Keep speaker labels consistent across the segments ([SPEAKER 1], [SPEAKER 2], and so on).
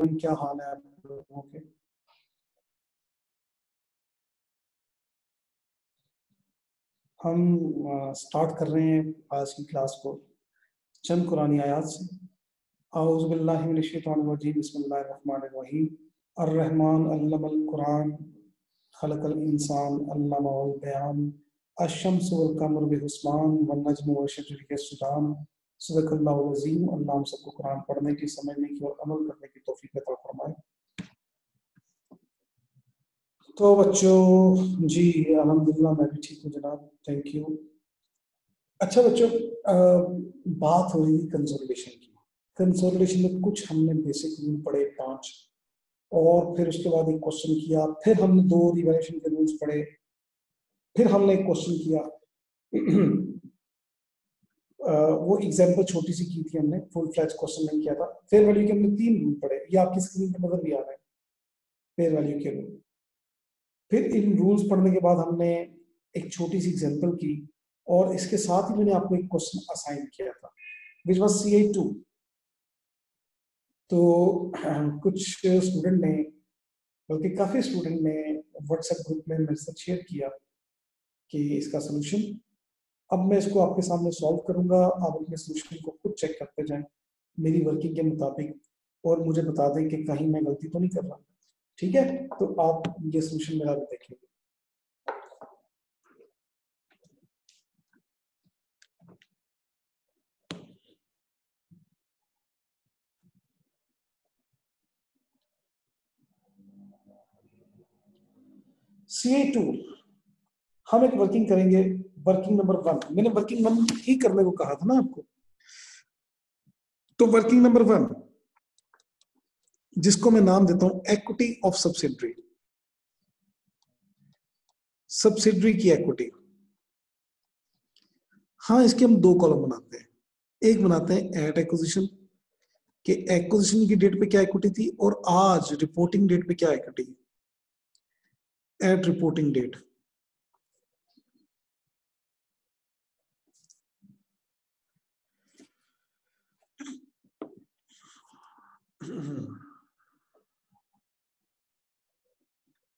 [SPEAKER 1] Everyone, क्या हाल है आप लोगों के? हम स्टार्ट कर रहे हैं आज की क्लास को चंद कुरानी आयात से। औज़ु बिल्लाहि मिनश शैतानिर रजीम, बिस्मिल्लाहिर रहमानिर रहीम। अर्रहमान अल्लमल कुरान, खलकल इंसान अल्लमहुल बयान, अश-शम्सु वल कमरु बिहुस्बान, वन नज्मु वश-शजरु यस्जुदान। सदक़ल्लाहुल अज़ीम। अल्लाह हम सबको कुरान पढ़ने की, समझने की और अमल करने की तौफीक अता फरमाए। तो बच्चों जी, अल्हम्दुलिल्लाह मैं भी ठीक हूँ जनाब, थैंक यू। अच्छा बच्चों, बात हो रही थी कंसोलिडेशन की। कंसोलिडेशन में कुछ हमने बेसिक रूल पढ़े 5, और फिर उसके बाद एक क्वेश्चन किया, फिर हमने 2 रिवैल्यूएशन के रूल्स पढ़े, फिर हमने एक क्वेश्चन किया। वो एग्जांपल छोटी सी की थी हमने, फुल फ्लैज क्वेश्चन नहीं किया था। फेयर वैल्यू के हमने 3 रूल पढ़े, ये आपकी स्क्रीन पर नजर भी आ रहा है, फेयर वैल्यू के रूल। फिर इन रूल्स पढ़ने के बाद हमने एक छोटी सी एग्जांपल की, और इसके साथ ही मैंने आपको एक क्वेश्चन असाइन किया था विच वाज CA2। तो कुछ स्टूडेंट ने, बल्कि काफी स्टूडेंट ने व्हाट्सएप ग्रुप में मेरे साथ शेयर किया कि इसका सोल्यूशन। अब मैं इसको आपके सामने सॉल्व करूंगा, आप अपने सोल्यूशन को खुद चेक करते जाएं मेरी वर्किंग के मुताबिक, और मुझे बता दें कि कहीं मैं गलती तो नहीं कर रहा। ठीक है, तो आप ये सोल्यूशन मेरा भी देखेंगे। CA2 हम एक वर्किंग करेंगे, वर्किंग नंबर 1। मैंने वर्किंग नंबर ही करने को कहा था ना आपको। तो वर्किंग नंबर 1, जिसको मैं नाम देता हूं इक्विटी ऑफ सब्सिडरी, सब्सिडरी की इक्विटी। हाँ, इसके हम 2 कॉलम बनाते हैं। एक बनाते हैं एट एक्विजिशन, कि एक्विजिशन की डेट पे क्या इक्विटी थी, और आज रिपोर्टिंग डेट पे क्या इक्विटी, एट रिपोर्टिंग डेट।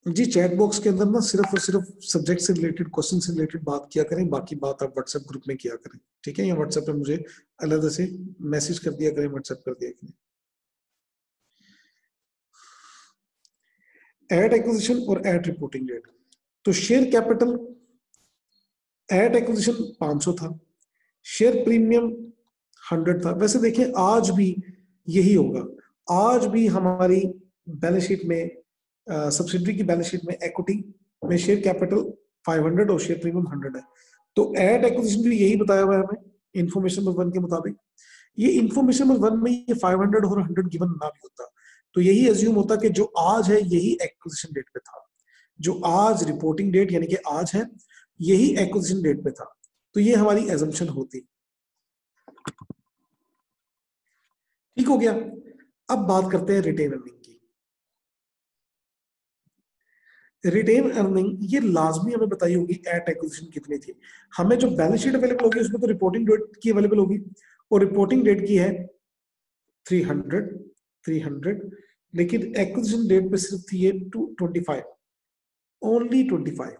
[SPEAKER 1] जी, चैट बॉक्स के अंदर ना सिर्फ और सिर्फ सब्जेक्ट से रिलेटेड, क्वेश्चन से रिलेटेड बात किया करें, बाकी बात आप व्हाट्सएप ग्रुप में किया करें, ठीक है? या व्हाट्सएप पे मुझे अलग से मैसेज कर दिया करें, व्हाट्सएप कर दिया करें। एट एक्विजिशन और एट रिपोर्टिंग डेट। तो शेयर कैपिटल एट एक्विजिशन 500 था, शेयर प्रीमियम 100 था। वैसे देखें आज भी यही होगा, आज भी हमारी बैलेंस शीट में, सब्सिडरी की बैलेंस शीट में इक्विटी में शेयर कैपिटल 500 और शेयर प्रीमियम 100 है। तो एट एक्विजिशन भी यही बताया हुआ है हमें इंफॉर्मेशन नंबर 1 के मुताबिक। ये इंफॉर्मेशन नंबर 1 में ये 500 और 100 गिवन ना भी होता, तो यही एज्यूम होता कि जो आज है यही एक्विजिशन डेट पे था, जो आज रिपोर्टिंग डेट यानी कि आज है यही एक्विजिशन डेट पे था। तो ये हमारी एजम्पशन होती। ठीक हो गया। अब बात करते हैं रिटेन अर्निंग की। रिटेन अर्निंग ये लाजमी हमें बताई होगी एट एक्विजिशन कितनी थी। हमें जो बैलेंस शीट अवेलेबल होगी उसमें तो रिपोर्टिंग डेट की अवेलेबल होगी, और रिपोर्टिंग डेट की है 300, लेकिन एक्विजिशन डेट पे सिर्फ थी ये 25, only 25।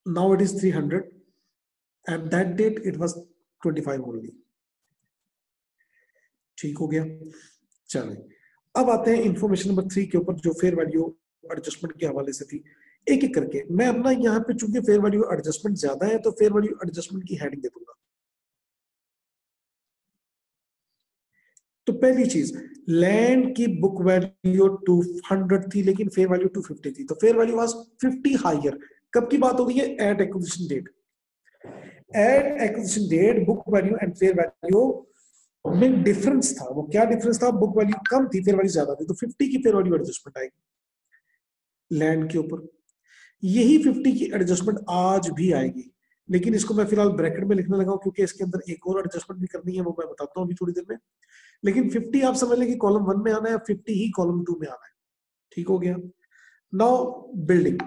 [SPEAKER 1] now it is 300, at that date it was 25 only। ठीक हो गया। चलिए अब आते हैं इंफॉर्मेशन नंबर 3 के ऊपर, जो फेयर वैल्यू एडजस्टमेंट के हवाले से थी। एक एक करके मैं अपना यहाँ पे, चूंकि फेयर वैल्यू एडजस्टमेंट ज्यादा है तो फेयर वैल्यू एडजस्टमेंट की हेडिंग दे दूंगा। तो पहली चीज, लैंड की बुक वैल्यू 200 थी लेकिन फेयर वैल्यू 250 थी, तो फेयर वैल्यू वाज 50 हायर। कब की बात हो रही है? At acquisition date. At acquisition date book value and fair value में डिफरेंस था। वो क्या डिफरेंस था? बुक वैल्यू कम थी, फेयर वैल्यू ज्यादा थी, तो 50 की फेयर वैल्यू एडजस्टमेंट आएगी लैंड के ऊपर। यही 50 की एडजस्टमेंट आज भी आएगी, लेकिन इसको मैं फिलहाल ब्रैकेट में लिखने लगा हूं क्योंकि इसके अंदर एक और एडजस्टमेंट भी करनी है, वो मैं बताता हूं अभी थोड़ी देर में। लेकिन 50 आप समझ लें कि कॉलम 1 में आना है, 50 ही कॉलम 2 में आना है। ठीक हो गया। Now building.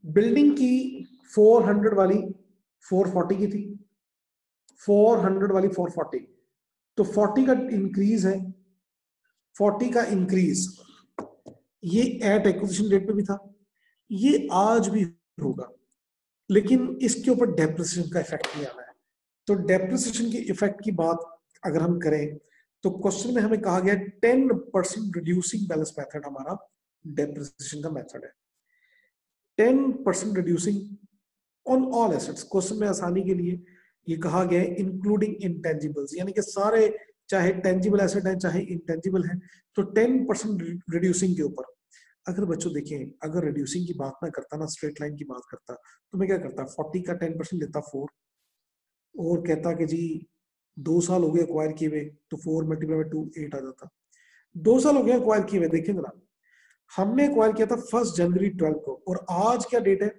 [SPEAKER 1] बिल्डिंग की 400 वाली 440 की थी, 400 वाली 440, तो 40 का इंक्रीज है, 40 का इंक्रीज ये एट एक्विजिशन डेट पे भी था, ये आज भी होगा, लेकिन इसके ऊपर डेप्रिसिएशन का इफेक्ट नहीं आना है। तो डेप्रिसिएशन की इफेक्ट की बात अगर हम करें तो क्वेश्चन में हमें कहा गया 10% रिड्यूसिंग बैलेंस मेथड हमारा डेप्रिसिएशन का मेथड है। 10% reducing on all assets, question में आसानी के लिए ये कहा गया है इंक्लूडिंग इंटेंजिबल्स, यानी कि सारे चाहे टेंजिबल एसेट है चाहे इंटेंजिबल है, तो 10% रिड्यूसिंग के ऊपर। अगर बच्चों देखें, अगर रिड्यूसिंग की बात ना करता ना, स्ट्रेट लाइन की बात करता, तो मैं क्या करता, 40 का 10% लेता 4, और कहता कि जी 2 साल हो गए एक्वायर किए हुए, तो 4 मल्टीप्लाई बाय 2 8 आ जाता। 2 साल हो गए एक्वायर किए हुए, देखें जरा, हमने एक्वायर किया था 1 जनवरी 12 को, और आज क्या डेट है,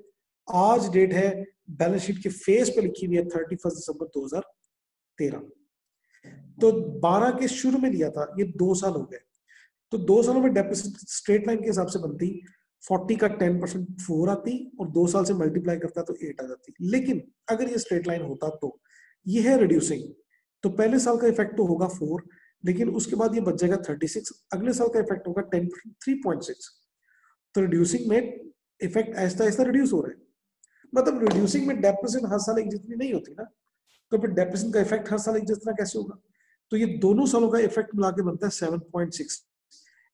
[SPEAKER 1] आज डेट है बैलेंस शीट के फेस पे लिखी हुई है 31 दिसंबर 2013, तो 12 के शुरू में लिया था, ये 2 साल हो गए, तो 2 सालों में डेप्रिसिएट स्ट्रेट लाइन के हिसाब से बनती 40 का 10% 4 आती, और 2 साल से मल्टीप्लाई करता तो 8 आ जाती। लेकिन अगर ये स्ट्रेट लाइन होता तो ये है रिड्यूसिंग, तो पहले साल का इफेक्ट तो होगा 4, लेकिन उसके बाद ये बच जाएगा 36, अगले साल का इफेक्ट होगा 10% 3.6। तो रिड्यूसिंग में इफेक्ट ऐसा ऐसा रिड्यूस हो रहा है, मतलब रिड्यूसिंग में डेप्रिसिएशन हर साल एक जितनी नहीं होती ना, तो फिर डेप्रिसिएशन का इफेक्ट हर साल एक जितना कैसे होगा, तो ये दोनों सालों का इफेक्ट मिला के बनता है 7.6।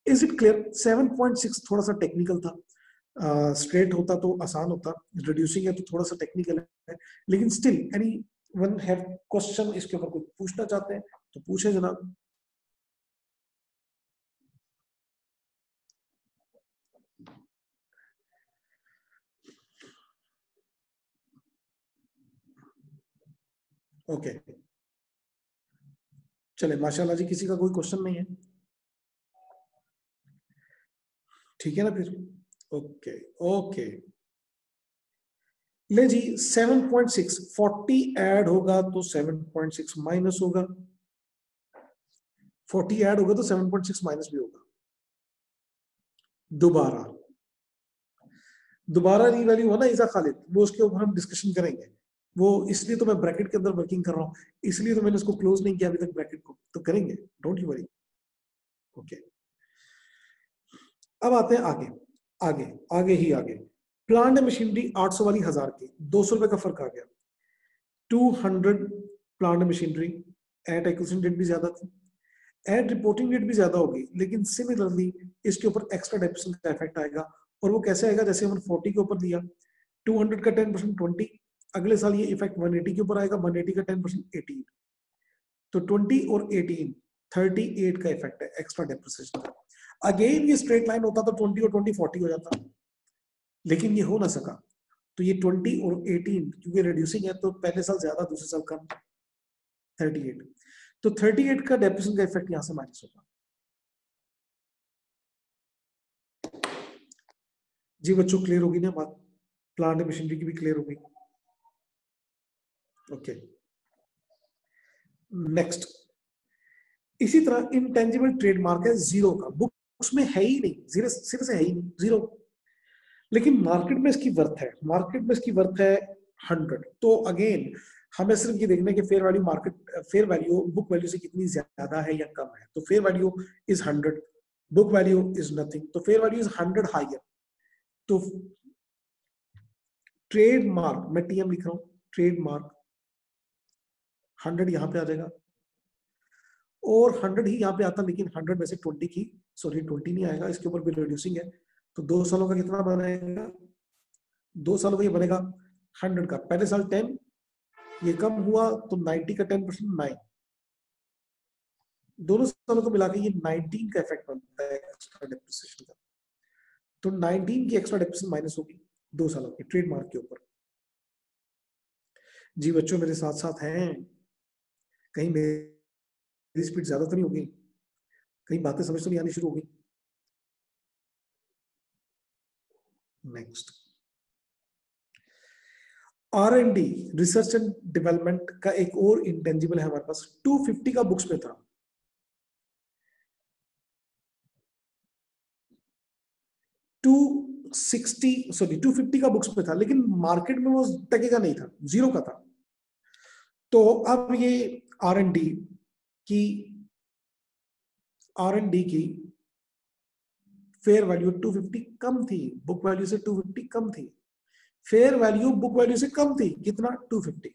[SPEAKER 1] Is it clear? 7.6 थोड़ा सा टेक्निकल था, स्ट्रेट होता तो आसान होता, रिड्यूसिंग है तो थोड़ा सा टेक्निकल है, लेकिन still any one have question इसके ऊपर कुछ पूछना चाहते हैं तो पूछे जनाब। ओके चले, माशाल्लाह जी, किसी का कोई क्वेश्चन नहीं है? ठीक है ना फिर, ओके ओके। ले जी 7.6, 40 ऐड होगा तो 7.6 माइनस होगा, 40 ऐड होगा तो 7.6 माइनस भी होगा। दोबारा दोबारा रीवैल्यू हो ना ईसा खालिद, वो उसके ऊपर हम डिस्कशन करेंगे, वो इसलिए तो मैं ब्रैकेट के अंदर वर्किंग कर रहा हूँ, इसलिए तो मैंने उसको क्लोज नहीं किया अभी तक ब्रैकेट को, तो करेंगे, डोंट यू वरी। ओके, अब आते हैं आगे, आगे आगे ही आगे। प्लांट मशीनरी 800 वाली 1000 की, 200 रुपए का फर्क आ गया। 200 plant machinery at acquisition date भी ज्यादा थी, एट रिपोर्टिंग डेट भी ज्यादा होगी, लेकिन सिमिलरली इसके ऊपर एक्स्ट्रा डेप्रिसिएशन का इफेक्ट आएगा। और वो कैसे आएगा, जैसे हमने 40 के ऊपर लिया 200 का 10% 20, अगले साल ये इफेक्ट 180 के ऊपर आएगा, 180 का 10% 18, तो 20 और 18 38 का इफेक्ट है एक्स्ट्रा डेप्रिसिएशन का। अगेन ये स्ट्रेट लाइन होता तो 20 और 20 40 हो जाता, लेकिन ये हो ना सका, तो ये 20 और 18 क्योंकि रिड्यूसिंग है तो पहले साल ज्यादा दूसरे साल कम, 38, तो 38 का डेप्रिसिएशन का इफेक्ट यहां से माइनस होगा। जी बच्चों क्लियर होगी ना बात, प्लांट मशीनरी की भी क्लियर होगी। ओके नेक्स्ट, इसी तरह इंटेंजिबल ट्रेडमार्क है जीरो का, बुक्स में है ही नहीं, जीरो सिरे से है ही नहीं, जीरो, लेकिन मार्केट में इसकी वर्थ है, मार्केट में इसकी वर्थ है 100। तो अगेन हमें सिर्फ ये देखना है कि fair value market, fair value book value से कितनी ज्यादा है या कम है, तो fair value is 100, book value is nothing, तो फेयर वैल्यू इज 100 हाइयर। तो ट्रेडमार्क मैं टीएम लिख रहा हूं, ट्रेडमार्क 100 यहां पे आ जाएगा, और 100 ही यहाँ पे आता, लेकिन 100 में से 20 की, सॉरी 20 नहीं आएगा, इसके ऊपर भी रिड्यूसिंग है, तो 2 सालों का कितना बनेगा, 2 सालों का ये बनेगा 100 का, पहले साल 10, ये कम हुआ तो 90 का 10% 9, दोनों सालों को मिला के ये 19 का इफेक्ट बनता है एक्स्ट्रा डेप्रिसिएशन का, तो 19 की एक्स्ट्रा डेप्रिसिएशन माइनस होगी 2 सालों की ट्रेडमार्क के ऊपर। जी बच्चों मेरे साथ साथ हैं, कहीं मेरी स्पीड ज्यादा तो नहीं होगी, कहीं बातें समझ तो नहीं आनी शुरू हो गई। Next, R&D research and development का एक और इंटेंजिबल है हमारे पास, 250 का बुक्स में था, 2 250 का बुक्स में था, लेकिन मार्केट में वो टकेगा नहीं था, 0 का था। तो अब ये आर एन डी की फेयर वैल्यू 250 कम थी, बुक वैल्यू से 250 कम थी। फेयर वैल्यू बुक वैल्यू से कम थी, कितना? 250।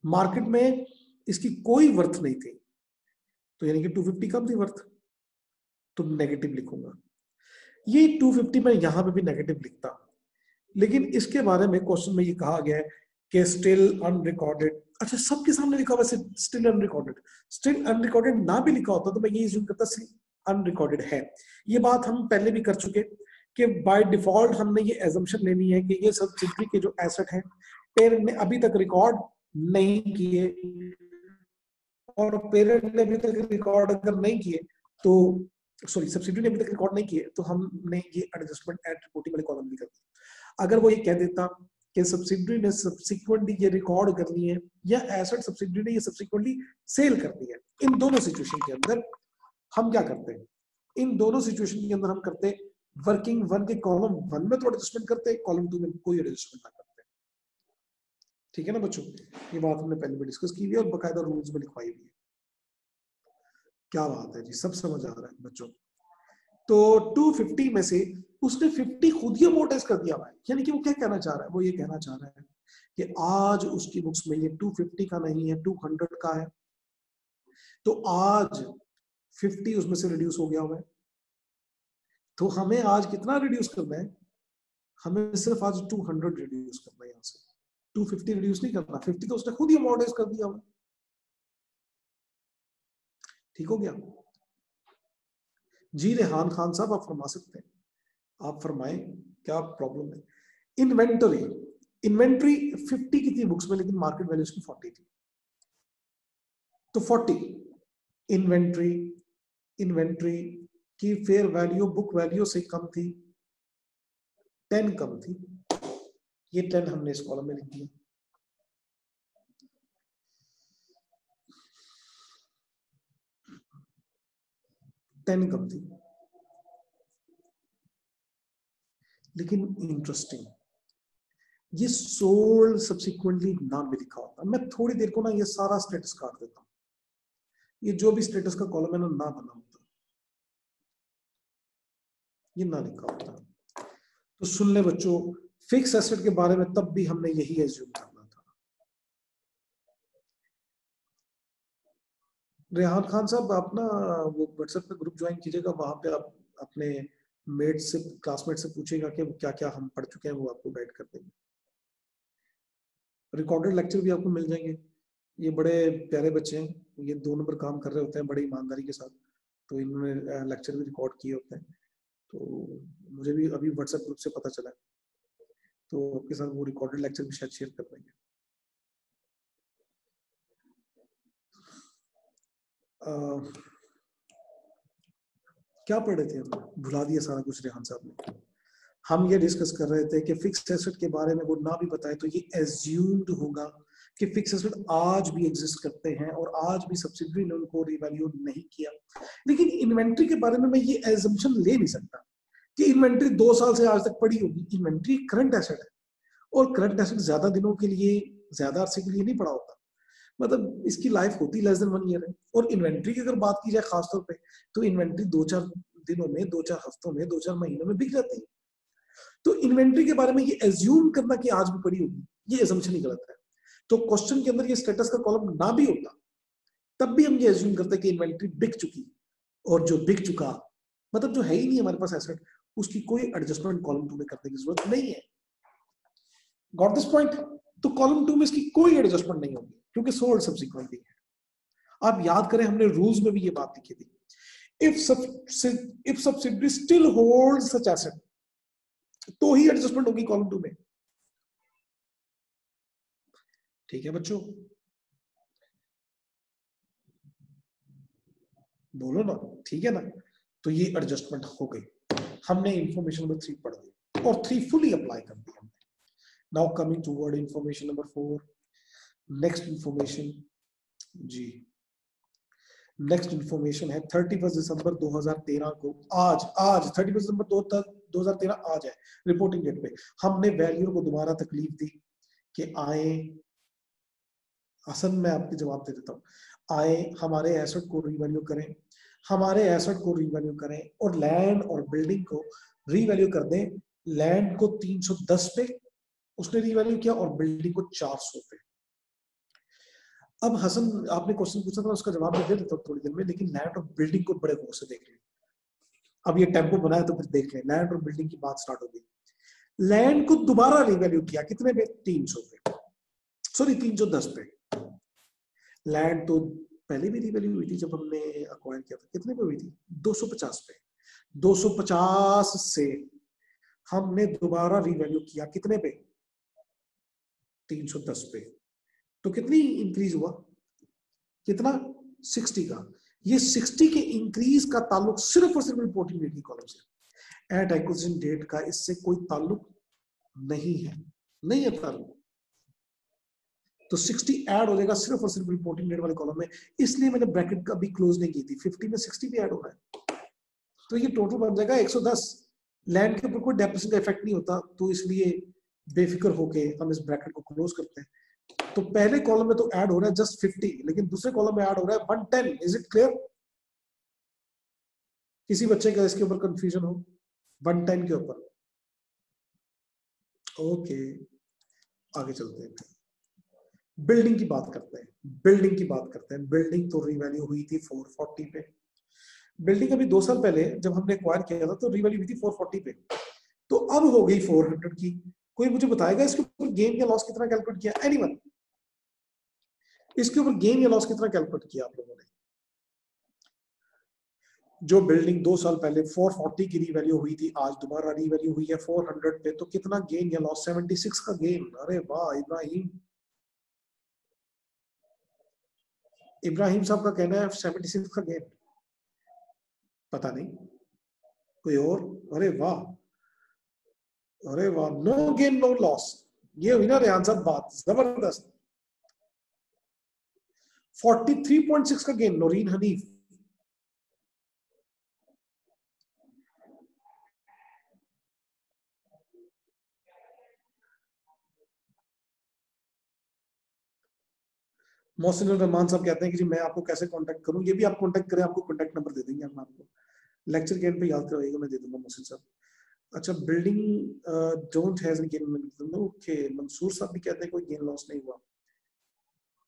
[SPEAKER 1] मार्केट में इसकी कोई वर्थ नहीं थी, तो यानी कि 250 कम थी वर्थ, तो नेगेटिव लिखूंगा। ये 250 में यहां पे भी नेगेटिव लिखता, लेकिन इसके बारे में क्वेश्चन में ये कहा गया है कि स्टिल अनरिकॉर्डेड। अच्छा, सबके सामने लिखा हुआ स्टिल अनरिकॉर्डेड। स्टिल अनरिकॉर्डेड ना भी लिखा होता तो मैं ये यूज करता अनरिकॉर्डेड है। ये बात हम पहले भी कर चुके कि बाय डिफॉल्ट हमने ये एजम्पशन लेनी है कि ये सब्सिडियरी के जो एसेट हैं पेरेंट ने अभी तक रिकॉर्ड नहीं किए, और पेरेंट ने अभी तक रिकॉर्ड अगर नहीं किए तो सब्सिडियरी ने अभी तक रिकॉर्ड नहीं किए तो हमने ये एडजस्टमेंट एट रिपोर्टिंग वाले कॉलम में कर दिया। अगर वो ये कह देता कि सब्सिडियरी ने सब्सिक्वेंटली ये रिकॉर्ड करनी है या एसेट सब्सिडियरी ने ये सब्सिक्वेंटली सेल करनी है, इन दोनों सिचुएशन के अंदर हम क्या करते हैं? इन दोनों सिचुएशन के अंदर हम करते हैं वर्किंग वन के कॉलम 1 में तो एडजस्टमेंट करते हैं, कॉलम 2 में कोई एडजस्टमेंट ना करते। ठीक है ना बच्चों, ये बात हमने पहले भी डिस्कस की हुई है और बाकायदा रूल्स में लिखवाई हुई है। क्या बात है जी, सब समझ आ रहा है बच्चों। तो 250 में से उसने 50 खुद ही अमोर्टाइज कर दिया है, यानी कि वो क्या कहना चाह रहा है? वो ये कहना चाह रहा है कि आज उसकी बुक्स में ये 250 का नहीं है, 200 का है, तो आज 50 उसमें से रिड्यूस हो गया हुआ है। तो हमें आज कितना रिड्यूस करना है? हमें सिर्फ आज 200 रिड्यूस करना है, यहां से 250 रिड्यूस नहीं करना, 50 तो उसने खुद ही अमोर्टाइज कर दिया हुआ। ठीक हो गया जी? रेहान खान साहब आप फरमा सकते हैं, आप फरमाएं, क्या प्रॉब्लम है? इन्वेंटरी 50 की थी बुक्स में, लेकिन मार्केट वैल्यू उसकी 40 थी, तो 40 इन्वेंट्री की फेयर वैल्यू बुक वैल्यू से कम थी, 10 कम थी। ये 10 हमने इस कॉलम में लिख दिया। टेन कम थी, लेकिन इंटरेस्टिंग ये सोल्ड सब्सिक्वेंटली नाम भी लिखा होता। मैं थोड़ी देर को ना ये सारा स्टेटस काट देता हूं, ये जो भी स्टेटस का कॉलम है ना बना होता, ये ना लिखा होता। तो सुन ले बच्चों, फिक्स एसेट के बारे में तब भी हमने यही एज्यूम करना था। रेहान खान साहब आप ना वो व्हाट्सएप पे ग्रुप ज्वाइन कीजिएगा, वहां पे आप अपने मेट से क्लासमेट से पूछेगा कि क्या क्या हम पढ़ चुके हैं, वो आपको गाइड कर देंगे। रिकॉर्डेड लेक्चर भी आपको मिल जाएंगे। ये बड़े प्यारे बच्चे हैं, ये 2 नंबर काम कर रहे होते हैं बड़ी ईमानदारी के साथ, तो इन्होंने लेक्चर भी रिकॉर्ड किए होते हैं। तो मुझे भी अभी व्हाट्सएप ग्रुप से पता चला, तो आपके साथ वो रिकॉर्डेड लेक्चर भी शायद शेयर कर देंगे। क्या पढ़ रहे थे हम? भुला दिया सारा कुछ रेहान साहब ने। हम ये डिस्कस कर रहे थे कि फिक्स एसेट के बारे में वो ना भी बताए तो ये एज्यूम्ड होगा कि फिक्स एसेट आज भी एग्जिस्ट करते हैं और आज भी सब्सिडियरी ने उनको रिवैल्यू नहीं किया। लेकिन इन्वेंट्री के बारे में मैं ये एजम्पशन ले नहीं सकता कि इन्वेंट्री 2 साल से आज तक पड़ी होगी। इन्वेंट्री करंट एसेट है, और करंट एसेट ज्यादा दिनों के लिए, ज्यादा अरसे के लिए नहीं पड़ा होता, मतलब इसकी लाइफ होती लेस देन 1 ईयर है। और इन्वेंट्री की अगर बात की जाए खासतौर पे, तो इन्वेंट्री 2-4 दिनों में, 2-4 हफ्तों में, 2-4 महीनों में बिक जाती है। तो इन्वेंट्री के बारे में ये एज्यूम करना कि आज भी पड़ी होगी, ये एजम्पशन ही गलत है। तो क्वेश्चन के अंदर ये स्टेटस का कॉलम ना भी होता तब भी हम ये एज्यूम करते हैं कि इन्वेंट्री बिक चुकी, और जो बिक चुका मतलब जो है ही नहीं हमारे पास एसेट, उसकी कोई एडजस्टमेंट कॉलम 2 में करने की जरूरत नहीं है। Got this point? तो कॉलम 2 में इसकी कोई एडजस्टमेंट नहीं होगी क्योंकि सोल्ड सब्सिक्वेंटली है। आप याद करें हमने रूल्स में भी ये बात लिखी थी, if subsidiary still hold such asset, तो ही एडजस्टमेंट होगी कॉलम 2 में। ठीक है बच्चों, बोलो ना, ठीक है ना? तो ये एडजस्टमेंट हो गई, हमने इंफॉर्मेशन नंबर 3 पढ़ दी और 3 फुली अप्लाई कर दी हमने। Now coming to word information number 4, next information जी। नेक्स्ट इंफॉर्मेशन है 31 दिसंबर 2013 को, आज 31 दिसंबर 2013 आ जाए रिपोर्टिंग डेट पे, हमने वैल्यू को दोबारा तकलीफ दी कि आए, हसन मैं आपके जवाब दे देता हूँ, आए हमारे एसेट को रीवैल्यू करें, हमारे एसेट को रीवैल्यू करें और लैंड और बिल्डिंग को रीवैल्यू कर दें। लैंड को 310 पे उसने रीवैल्यू किया और बिल्डिंग को 400 पे। अब हसन आपने क्वेश्चन पूछा था, उसका जवाब मैं दे देता हूँ थोड़ी देर में, लेकिन लैंड और बिल्डिंग को बड़े गौर से देख लें। अब ये टेम्पो बनाया तो फिर देख लें, लैंड और बिल्डिंग की बात स्टार्ट हो गई। लैंड को दोबारा रीवैल्यू किया कितने पे? 300 पे, सॉरी 310 पे। लैंड तो पहले भी रीवैल्यू हुई थी जब हमने अक्वायर किया था, कितने पे हुई थी? 250 पे। 250 से हमने दोबारा रीवैल्यू किया कितने पे? 310 पे। तो कितनी इंक्रीज हुआ? कितना? 60 का। ये 60 के इंक्रीज का ताल्लुक सिर्फ और सिर्फ रिपोर्टिंग डेट की कॉलम से, एट एक्विजिशन डेट का इससे कोई ताल्लुक नहीं है, नहीं है ताल्लुक। तो 60 ऐड हो जाएगा सिर्फ और सिर्फ रिपोर्टिंग डेट वाले कॉलम में, इसलिए मैंने ब्रैकेट का भी क्लोज नहीं की थी। 50 में 60 भी ऐड हो रहा है, तो ये टोटल बन जाएगा 110। लैंड के ऊपर कोई डेप्रिसिएशन का इफेक्ट नहीं होता, तो इसलिए बेफिक्र होके हम इस ब्रैकेट को क्लोज करते हैं। तो पहले कॉलम में तो ऐड हो रहा है जस्ट 50, लेकिन दूसरे कॉलम में ऐड हो रहा है 110। Is it clear? किसी बच्चे का इसके ऊपर कंफ्यूजन हो 110 के ऊपर? ओके, आगे चलते हैं, बिल्डिंग की बात करते हैं। बिल्डिंग की बात करते हैं। बिल्डिंग तो रीवैल्यू हुई थी 440 पे। बिल्डिंग अभी 2 साल पहले जब हमने एक्वायर किया था तो रीवैल्यू हुई थी 440 पे, तो अब हो गई 400 की। कोई मुझे बताएगा इसके ऊपर गेन या लॉस कितना कैलकुलेट किया? एनीवन? इसके ऊपर गेन या लॉस कितना कैलकुलेट किया आप लोगों ने? जो बिल्डिंग 2 साल पहले 440 की रीवैल्यू हुई थी, आज दोबारा रीवैल्यू हुई है 400 पे, तो कितना गेन या लॉस? 76 का गेन। अरे वाह इब्राहिम, इब्राहिम साहब का कहना है 76 का गेन। पता नहीं कोई और? अरे वाह, अरे वाह, नो गेन नो लॉस। ये हुई ना रेहान साहब बात, जबरदस्त। 43.6 का गेन नौरीन हनीफ। मोहसिन रहमान साहब कहते हैं कि जी मैं आपको कैसे कांटेक्ट करूं? ये भी आप कांटेक्ट करें, आपको कांटेक्ट नंबर दे देंगे हम आपको, लेक्चर के एंड पे याद करवाइएगा, मैं दे दूंगा मोहसिन साहब। अच्छा, building don't has any gain. Okay, Mansoor साहब भी कहते हैं कोई गेन लॉस नहीं हुआ।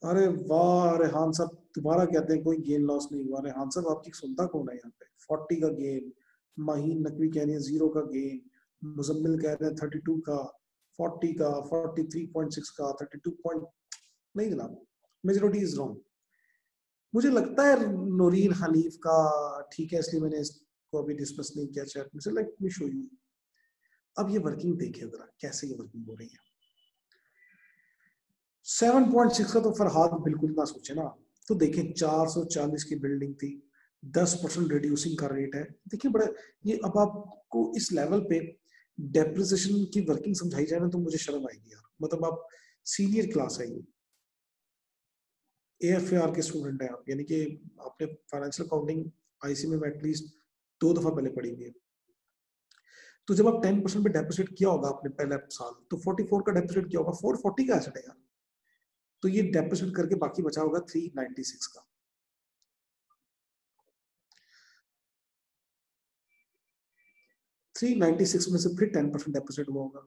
[SPEAKER 1] अरे वाह रेहान साहब दोबारा कहते हैं कोई गेन लॉस नहीं हुआ। रेहान साहब आपकी सुनता कौन है यहाँ पे? 40 का गेन। माहीन नकवी कह रही है 0 का गेन। मुजम्मिल कह रहे हैं 32 का, 40 का, 43.6 का, 32 पॉइंट। नहीं जनाब, मेजोरिटी इज रॉन्ग। मुझे लगता है नूरीन हनीफ का ठीक है, इसलिए मैंने इसको अभी डिस्कस नहीं किया चैट में से। Let me show you. अब ये वर्किंग देखिए जरा कैसे ये वर्किंग हो रही है। 7.6 का तो फरहाद बिल्कुल ना सोचे ना। तो देखें 440 की बिल्डिंग थी, 10% रिड्यूसिंग का रेट है। देखिए बड़ा, ये अब आपको इस लेवल पे डेप्रिसिएशन की वर्किंग समझाई जाए ना तो मुझे शर्म आएगी यार। मतलब आप सीनियर क्लास है, ये AFAR के स्टूडेंट हैं आप, यानी कि आपने फाइनेंशियल अकाउंटिंग आईसी में एटलीस्ट 2 दफा पहले पढ़ी हुई है। तो जब आप 10% पे डेपोजिट किया होगा आपने पहले साल, तो 44 का डेपोजिट किया होगा, 440 का एसेट है यार। तो ये डेपोजिट करके बाकी बचा होगा 396 का। थ्री 96 में से फिर 10% डेपोजिट हुआ होगा,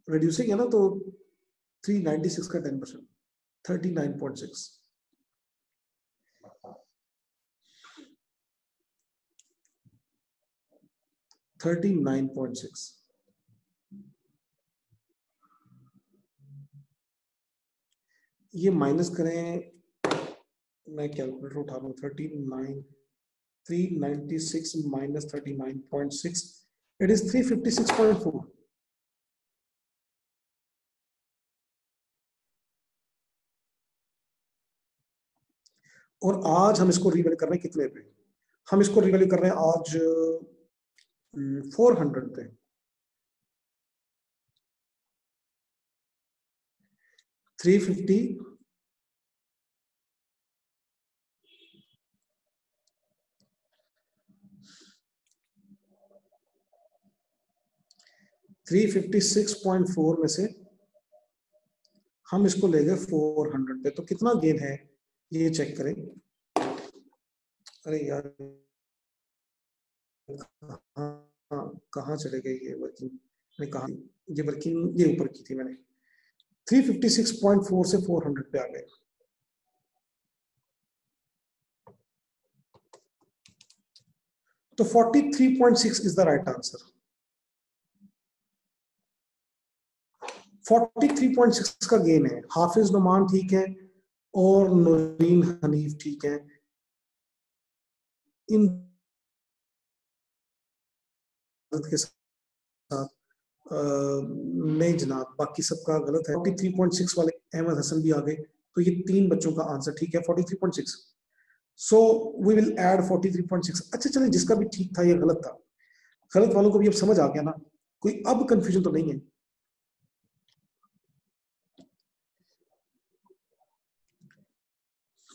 [SPEAKER 1] रिड्यूसिंग है ना, तो 396 का 10% 39.6। 39.6 ये माइनस करें, मैं कैलकुलेटर उठा रहा हूँ। 396 minus 39.6, it is 356.4। और आज हम इसको रिवैल्यू कर रहे हैं कितने पे? हम इसको रिवैल्यू कर रहे हैं आज 400 पे। 350, 356.4 में से हम इसको ले गए 400 पे, तो कितना गेन है ये चेक करें। अरे यार कहाँ चले गए ये वर्किंग, मैं कहा ये वर्किंग, ये ऊपर की थी मैंने। 356.4 से 400 पे आ गए। तो 43.6 इज द राइट आंसर। 43.6 का गेन है। हाफिज नुमान ठीक है और नूरीन हनीफ ठीक है। इन के साथ नहीं जनाब, बाकी सबका गलत है। 43.6 वाले अहमद हसन भी आ गए, तो ये 3 बच्चों का आंसर ठीक है 43.6। So we will add 43.6। अच्छा चले, जिसका भी ठीक था ये गलत था, गलत वालों को भी अब समझ आ गया ना, कोई अब कंफ्यूजन तो नहीं है।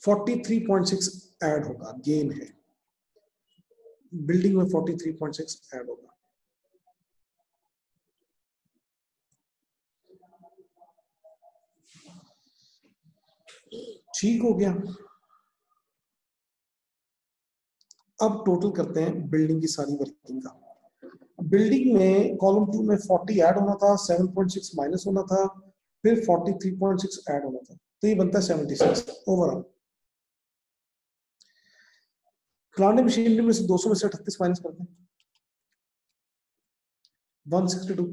[SPEAKER 1] $43.6 ऐड होगा, गेन है बिल्डिंग में, 43.6 ऐड होगा। ठीक हो गया। अब टोटल करते हैं बिल्डिंग की सारी वर्किंग का। बिल्डिंग में कॉलम 2 में 40 ऐड होना था, 7.6 माइनस होना था, फिर 43.6 ऐड होना था, तो ये बनता है 76 ओवरऑल। प्लांट मशीनरी में से 200 में से 38 माइनस करते हैं, 162।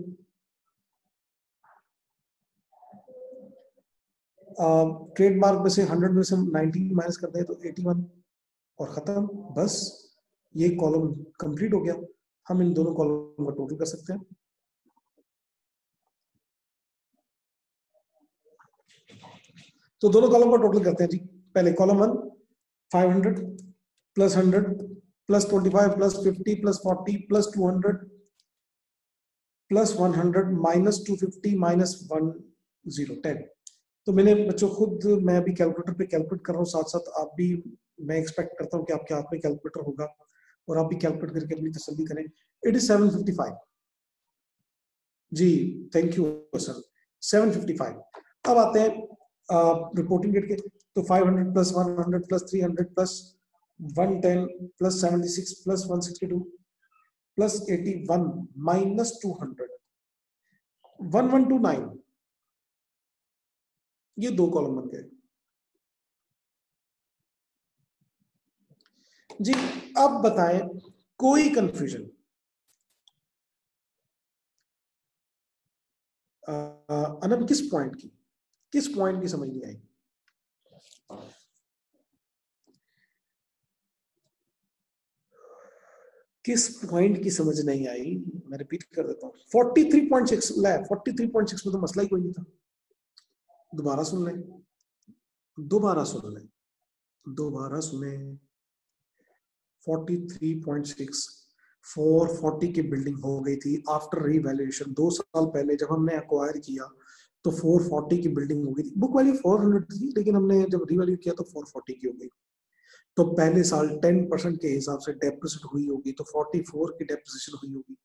[SPEAKER 1] ट्रेडमार्क में से 100 में से 19 माइनस करते हैं तो 81 और खत्म। बस ये कॉलम कंप्लीट हो गया। हम इन दोनों कॉलम का टोटल कर सकते हैं। तो दोनों कॉलम का टोटल करते हैं जी। पहले column 1 500 plus 100 plus 25 plus 50 plus 40 plus 200 plus 100 minus 250 minus 1010। तो मैंने बच्चों खुद, मैं अभी कैलकुलेटर पे कैलकुलेट कर रहा हूँ, साथ साथ आप भी, मैं एक्सपेक्ट करता हूँ कि आपके हाथ में कैलकुलेटर होगा और आप भी कैलकुलेट करके अपनी तसल्ली करें। इट इज 755 जी, थैंक यू सर, 755। अब आते हैं रिपोर्टिंग डेट के। तो 500 plus 100 plus 300 plus 110 plus 76 plus 162 plus 81 minus 200 1129, ये 2 कॉलम बन गए जी। अब बताएं कोई कंफ्यूजन? अनब किस पॉइंट की, किस पॉइंट की समझ नहीं आई? किस पॉइंट की समझ नहीं आई? मैं रिपीट कर देता हूँ। 43.6 लै, 43.6 में तो मसला ही कोई नहीं था। दोबारा सुन लें, दोबारा सुन लें, दोबारा सुने। 43.6 440 की बिल्डिंग हो गई थी आफ्टर रीवैल्यूएशन। 2 साल पहले जब हमने एक्वायर किया तो 440 की बिल्डिंग हो गई थी। बुक वैल्यू 400 थी, लेकिन हमने जब रीवैल्यू किया तो 440 की हो गई। तो पहले साल 10% के हिसाब से डेप्रिसिएट हुई होगी, तो 44 की डेप्रिसिएशन हुई होगी।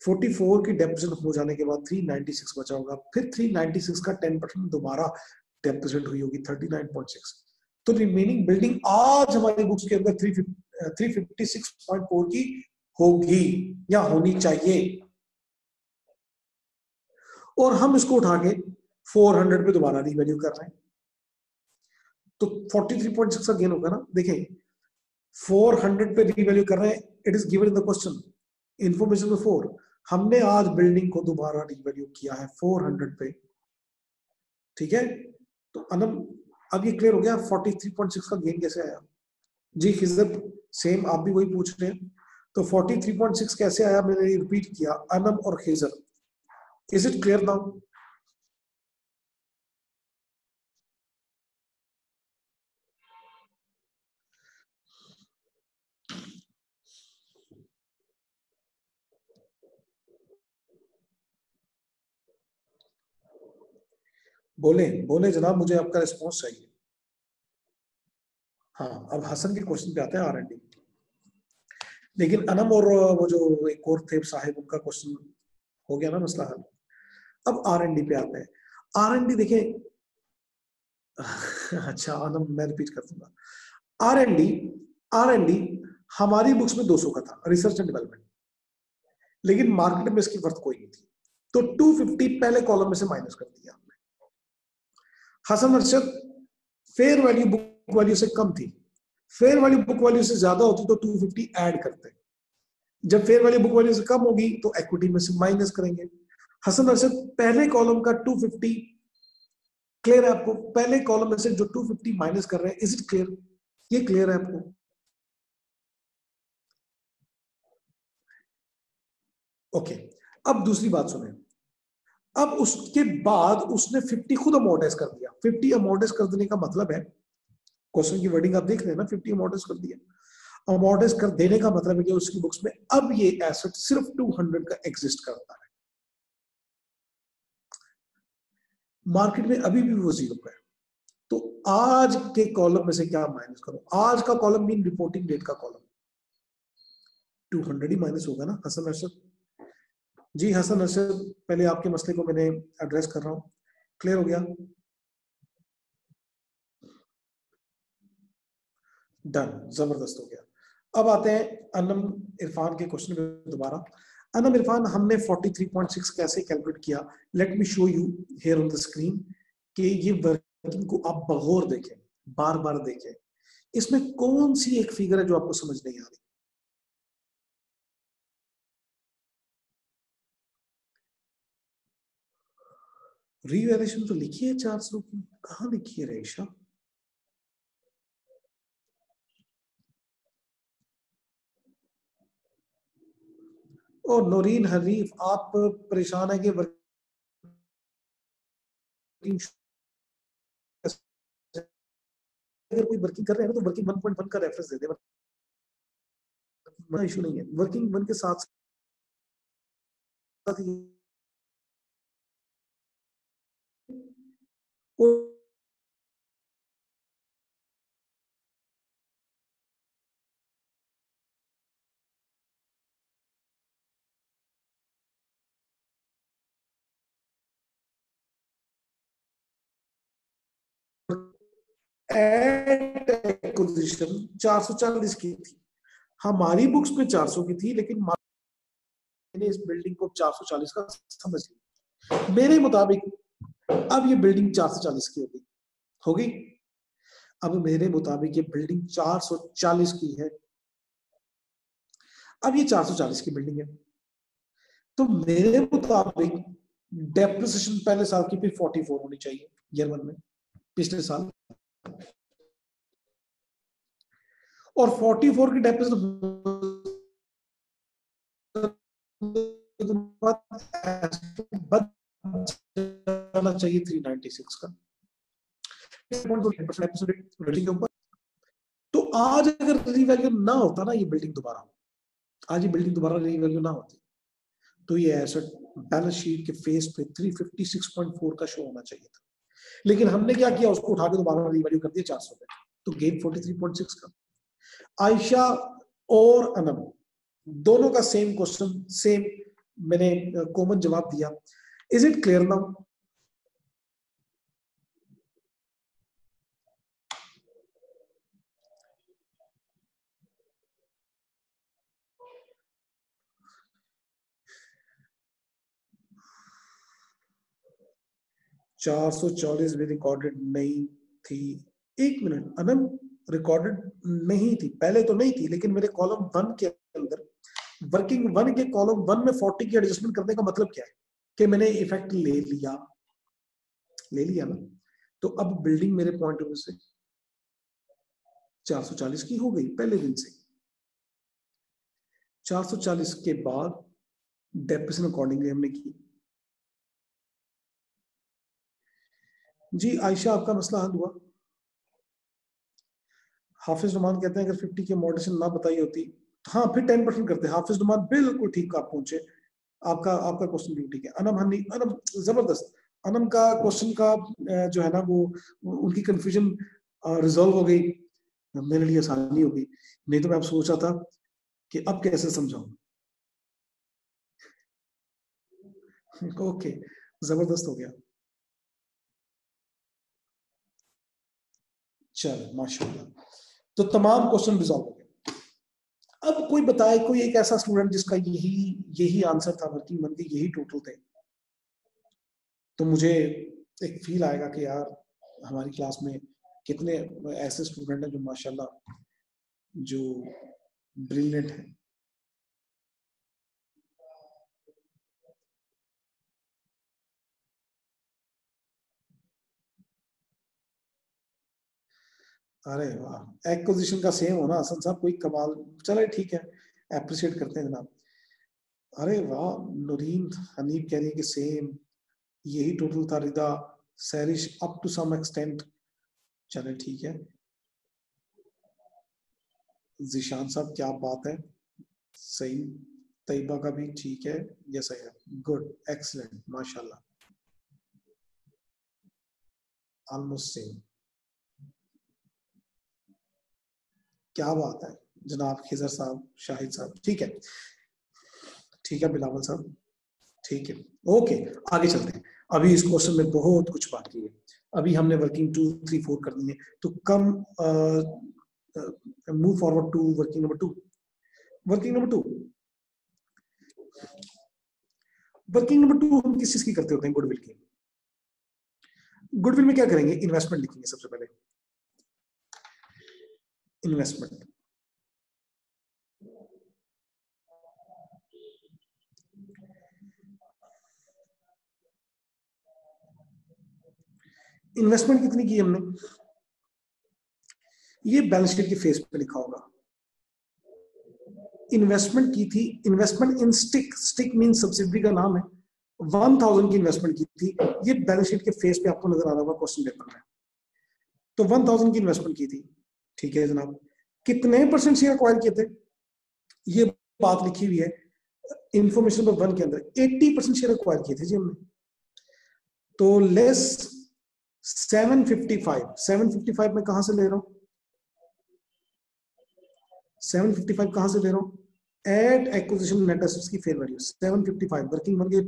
[SPEAKER 1] 44 की डेप्रिसिएशन हो जाने के बाद 396 बचा होगा, फिर 396 का 10% दोबारा डेप्रिसिएट हुई होगी 39.6। तो रिमेनिंग बिल्डिंग आज हमारी बुक्स के अंदर 356.4 की होगी या होनी चाहिए, और हम इसको उठा के 400 पे दोबारा रीवैल्यू कर रहे हैं, तो 43.6 का गेन होगा ना। देखें 400 पे रीवैल्यू कर रहे हैं, it is given in the question, information में 4। हमने आज बिल्डिंग को दोबारा रीवैल्यू किया है 400 पे, ठीक है। तो अनम अब ये क्लियर हो गया 43.6 का गेन कैसे आया? जी खिजर, सेम आप भी वही पूछ रहे हैं। तो 43.6 कैसे आया मैंने रिपीट किया, अनम और Khizar. Is it clear now? बोले बोले जनाब, मुझे आपका रिस्पॉन्स चाहिए। हाँ, अब हसन के क्वेश्चन पे आते हैं, R&D। लेकिन अनम और वो जो एक और थे साहिब, उनका क्वेश्चन हो गया ना मसला हल। अब R&D पे आते हैं। R&D देखें, अच्छा आनंद मैं रिपीट कर दूंगा। R&D R&D हमारी बुक्स में 200 का था, रिसर्च एंड डेवलपमेंट, लेकिन मार्केट में इसकी वर्थ कोई नहीं थी, तो 250 पहले कॉलम में से माइनस कर दिया हमने। Hasan Arshad fair value book value से कम थी, फेयर वैल्यू बुक वैल्यू से ज्यादा होती तो 250 ऐड करते। जब फेयर वैल्यू बुक वैल्यू से कम होगी तो इक्विटी में से माइनस करेंगे। हसन अरशद पहले कॉलम का 250 क्लियर है आपको? पहले कॉलम में से जो 250 माइनस कर रहे हैं, इज इट क्लियर? ये क्लियर है आपको? ओके, अब दूसरी बात सुने। अब उसके बाद उसने 50 खुद अमोर्टाइज कर दिया। 50 अमोर्टाइज कर देने का मतलब है, क्वेश्चन की वर्डिंग आप देख रहे हैं ना, 50 अमोर्टाइज कर दिया। अमोर्टाइज कर देने का मतलब है कि उसकी बुक्स में अब ये एसेट सिर्फ 200 का एग्जिस्ट करता है, मार्केट में अभी भी वो 0 पे है। तो आज के कॉलम में से क्या माइनस करो? आज का कॉलम मीन रिपोर्टिंग डेट का कॉलम, 200 ही माइनस होगा ना हसन अरशद जी। हसन अरशद, पहले आपके मसले को मैंने एड्रेस कर रहा हूं, क्लियर हो गया? डन, जबरदस्त हो गया। अब आते हैं अनम इरफान के क्वेश्चन पे दोबारा। अनम इरफान, हमने 43.6 कैसे कैलकुलेट किया? Let me show you here on the screen कि ये वर्किंग को आप बगौर देखें, बार बार देखें, इसमें कौन सी एक फिगर है जो आपको समझ नहीं आ रही? रीवैल्यूएशन तो लिखी है 400 की, कहां लिखी है रेशा? और नौरीन हरीफ, आप परेशान है कि वर्किंग, अगर कोई वर्किंग कर रहे हैं तो वर्किंग 1.1 का रेफरेंस दे दे, इशू नहीं है। वर्किंग 1 के साथ साथ एट एक्विजिशन 440 की थी, हमारी बुक्स में 400 की थी, लेकिन मैंने इस बिल्डिंग को 440 का समझ लिया। मेरे मुताबिक अब ये बिल्डिंग 440 की होगी, होगी। अब मेरे मुताबिक ये बिल्डिंग 440 की है। अब ये 440 की बिल्डिंग है, तो मेरे मुताबिक डेप्रिसिएशन पहले साल की फिर 44 होनी चाहिए ईयर 1 में, पिछले साल। और 44 की डेप्रिसिएशन बदलना चाहिए 396 का रेटिंग के ऊपर। तो आज अगर रीवैल्यू ना होता ना ये बिल्डिंग दोबारा, आज ये बिल्डिंग दोबारा रीवैल्यू ना होती, तो ये एसेट बैलेंस शीट के फेस पे 356.4 का शो होना चाहिए था, लेकिन हमने क्या किया, उसको उठा के दोबारा रीवैल्यू कर दिया 400 पे, तो गेन 43.6 का। आयशा और अनम दोनों का सेम क्वेश्चन, सेम मैंने कॉमन जवाब दिया। Is it clear now? चार सौ चालीस भी रिकॉर्डेड नहीं थी। एक मिनट अनम, रिकॉर्डेड नहीं थी, पहले तो नहीं थी, लेकिन मेरे कॉलम 1 के अंदर, वर्किंग 1 के कॉलम 1 में 40 की एडजस्टमेंट करने का मतलब क्या है कि मैंने इफेक्ट ले लिया, ले लिया ना। तो अब बिल्डिंग मेरे पॉइंट ऑफ व्यू से 440 की हो गई पहले दिन से। 440 के बाद डेप्रिसिएशन अकॉर्डिंगली हमने की। जी आयशा, आपका मसला हल हुआ। हाफिज नुमान कहते हैं अगर 50 की मॉडरेशन ना बताई होती, हाँ फिर 10% करते। हाफिज नुमान बिल्कुल ठीक आप पहुंचे, आपका आपका क्वेश्चन भी ठीक है। अनम हनी, अनम जबरदस्त, अनम का क्वेश्चन का जो है ना वो उनकी कंफ्यूजन रिजॉल्व हो गई, मेरे लिए आसानी हो गई। नहीं तो मैं अब सोच रहा था कि अब कैसे समझाऊं। ओके, जबरदस्त हो गया। चलो माशाल्लाह, तो तमाम क्वेश्चन रिजॉल्व हो गए। अब कोई बताए, कोई एक ऐसा स्टूडेंट जिसका यही यही आंसर था, वर्किंग मंथ के यही टोटल थे, तो मुझे एक फील आएगा कि यार हमारी क्लास में कितने ऐसे स्टूडेंट हैं जो माशाल्लाह जो ब्रिलियंट है। अरे वाह, एक्विजिशन का सेम होना हसन साहब कोई कमाल। चले ठीक है, अप्रिशिएट करते हैं जनाब। अरे वाह, नूरीन हनीफ कह रही है कि सेम यही टोटल था। रिदा सैरिश अप टू सम एक्सटेंट, चले ठीक है। जिशान साहब क्या बात है, सही। तैयबा का भी ठीक है, यस आई है, गुड एक्सीलेंट माशाल्लाह, ऑलमोस्ट सेम। क्या बात है जनाब खिजर साहब, शाहिद साहब, ठीक है ठीक है, बिलावल साहब ठीक है। ओके, आगे चलते हैं। अभी इस क्वेश्चन में बहुत कुछ बाकी है। अभी हमने वर्किंग 2 3 4 करनी है, तो come move forward to working number 2। Working number 2, working number 2 हम किस चीज की करते होते हैं? गुडविल की। गुडविल में क्या करेंगे? इन्वेस्टमेंट लिखेंगे सबसे पहले, इन्वेस्टमेंट। इन्वेस्टमेंट कितनी की हमने? ये बैलेंस शीट के फेस पे लिखा होगा। इन्वेस्टमेंट की थी, इन्वेस्टमेंट इन स्टिक, स्टिक मीन सब्सिडरी का नाम है। 1000 की इन्वेस्टमेंट की थी, ये बैलेंस शीट के फेस पे आपको नजर आ रहा होगा क्वेश्चन पेपर में। तो 1000 की इन्वेस्टमेंट की थी, ठीक है जनाब। कितने परसेंट शेयर एक्वायर किए थे? ये बात लिखी हुई है इंफॉर्मेशन नंबर 1 के अंदर। 80% शेयर एक्वायर किए थे जी हमने। तो लेस 755, 755 में कहां से ले रहा हूं? 755 कहां से ले रहा हूं? एट एक्विजिशन नेट एसेट्स की फेयर वैल्यू 755 वर्किंग मन के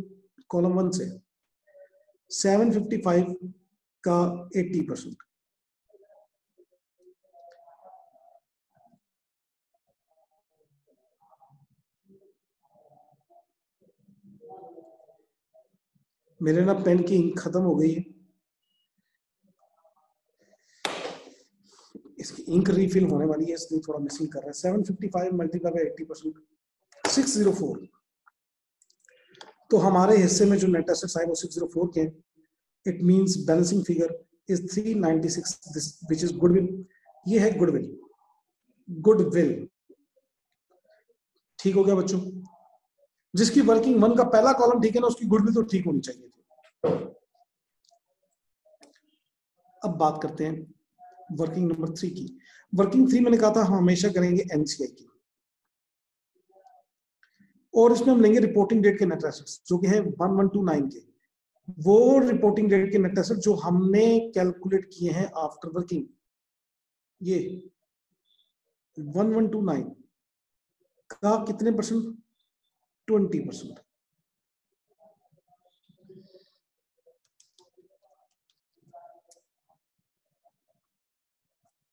[SPEAKER 1] कॉलम 1 से 755 का 80%। मेरे ना पेन की इंक खत्म हो गई है, इसकी इंक रिफिल होने वाली है, इसलिए थोड़ा मिसिंग कर रहा है। 755 मल्टीप्लाई बाय 80%, 604। तो हमारे हिस्से में जो नेट एसेट्स आए वो 604 के हैं। It means balancing figure is 396 which is goodwill. ये है गुडविल, गुडविल। ठीक हो गया बच्चों? जिसकी वर्किंग 1 का पहला कॉलम ठीक है ना, उसकी गुडविल तो ठीक होनी चाहिए थी। अब बात करते हैं वर्किंग नंबर 3 की। वर्किंग 3 मैंने कहा था हम हमेशा करेंगे एनसीआई की, और इसमें हम लेंगे रिपोर्टिंग डेट के नेट एसेट्स जो कि है 1129 के। वो रिपोर्टिंग डेट के नेट एसेट जो हमने कैलकुलेट किए हैं आफ्टर वर्किंग, ये 1129 का कितने परसेंट? 20%।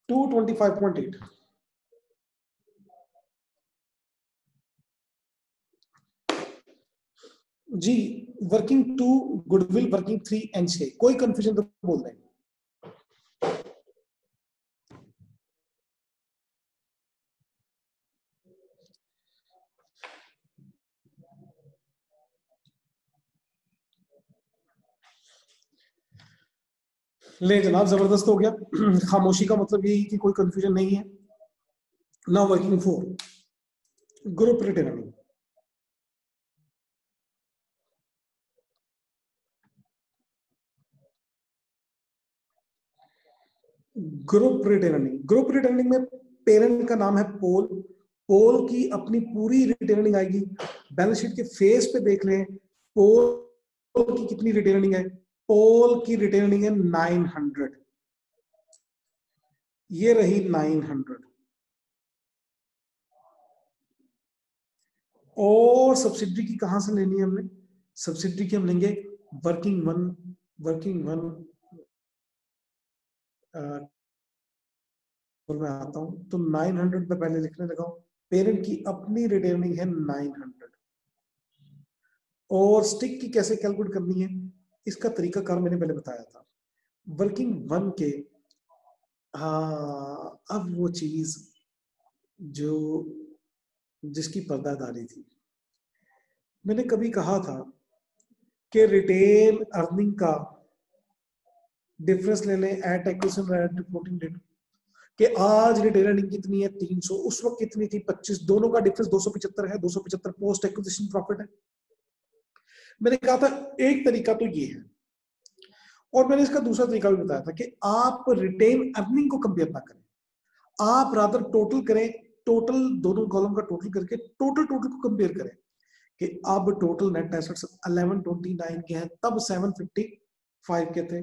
[SPEAKER 1] 225.8। जी, वर्किंग 2 गुडविल, वर्किंग 3 एनसीआई। कोई कंफ्यूजन तो बोल दें। ले जनाब, जबरदस्त हो गया। खामोशी का मतलब यही कि कोई कंफ्यूजन नहीं है। Now working 4, group returning. Group returning, group returning में पेरेंट का नाम है पोल। पोल की अपनी पूरी रिटर्निंग आएगी। बैलेंस शीट के फेस पे देख लें, पोल की कितनी रिटर्निंग है? पोल की रिटर्निंग है 900। ये रही 900। और सब्सिडी की कहां से लेनी है हमने? सब्सिडरी की हम लेंगे वर्किंग वन और मैं आता हूं तो 900 पे पहले लिखने लगा हूं। पेरेंट की अपनी रिटेनिंग है 900 और स्टिक की कैसे कैलकुलेट करनी है इसका तरीका कार मैंने पहले बताया था। वर्किंग वन के हाँ, अब वो चीज जो जिसकी पर्दादारी थी, मैंने कभी कहा था कि रिटेन अर्निंग का डिफरेंस ले लें at acquisition at reporting date कि आज रिटेन अर्निंग कितनी है 300, उस वक्त कितनी थी 25, दोनों का डिफरेंस 275 है, 275 पोस्ट एक्विजिशन प्रॉफिट है। मैंने कहा था एक तरीका तो ये है और मैंने इसका दूसरा तरीका भी बताया था कि आप रिटेन अर्निंग को कंपेयर ना करें, आप रादर टोटल करें, टोटल दोनों कॉलम का टोटल करके टोटल को कंपेयर करें कि अब टोटल नेट एसेट्स 1129 के हैं, तब 755 के थे।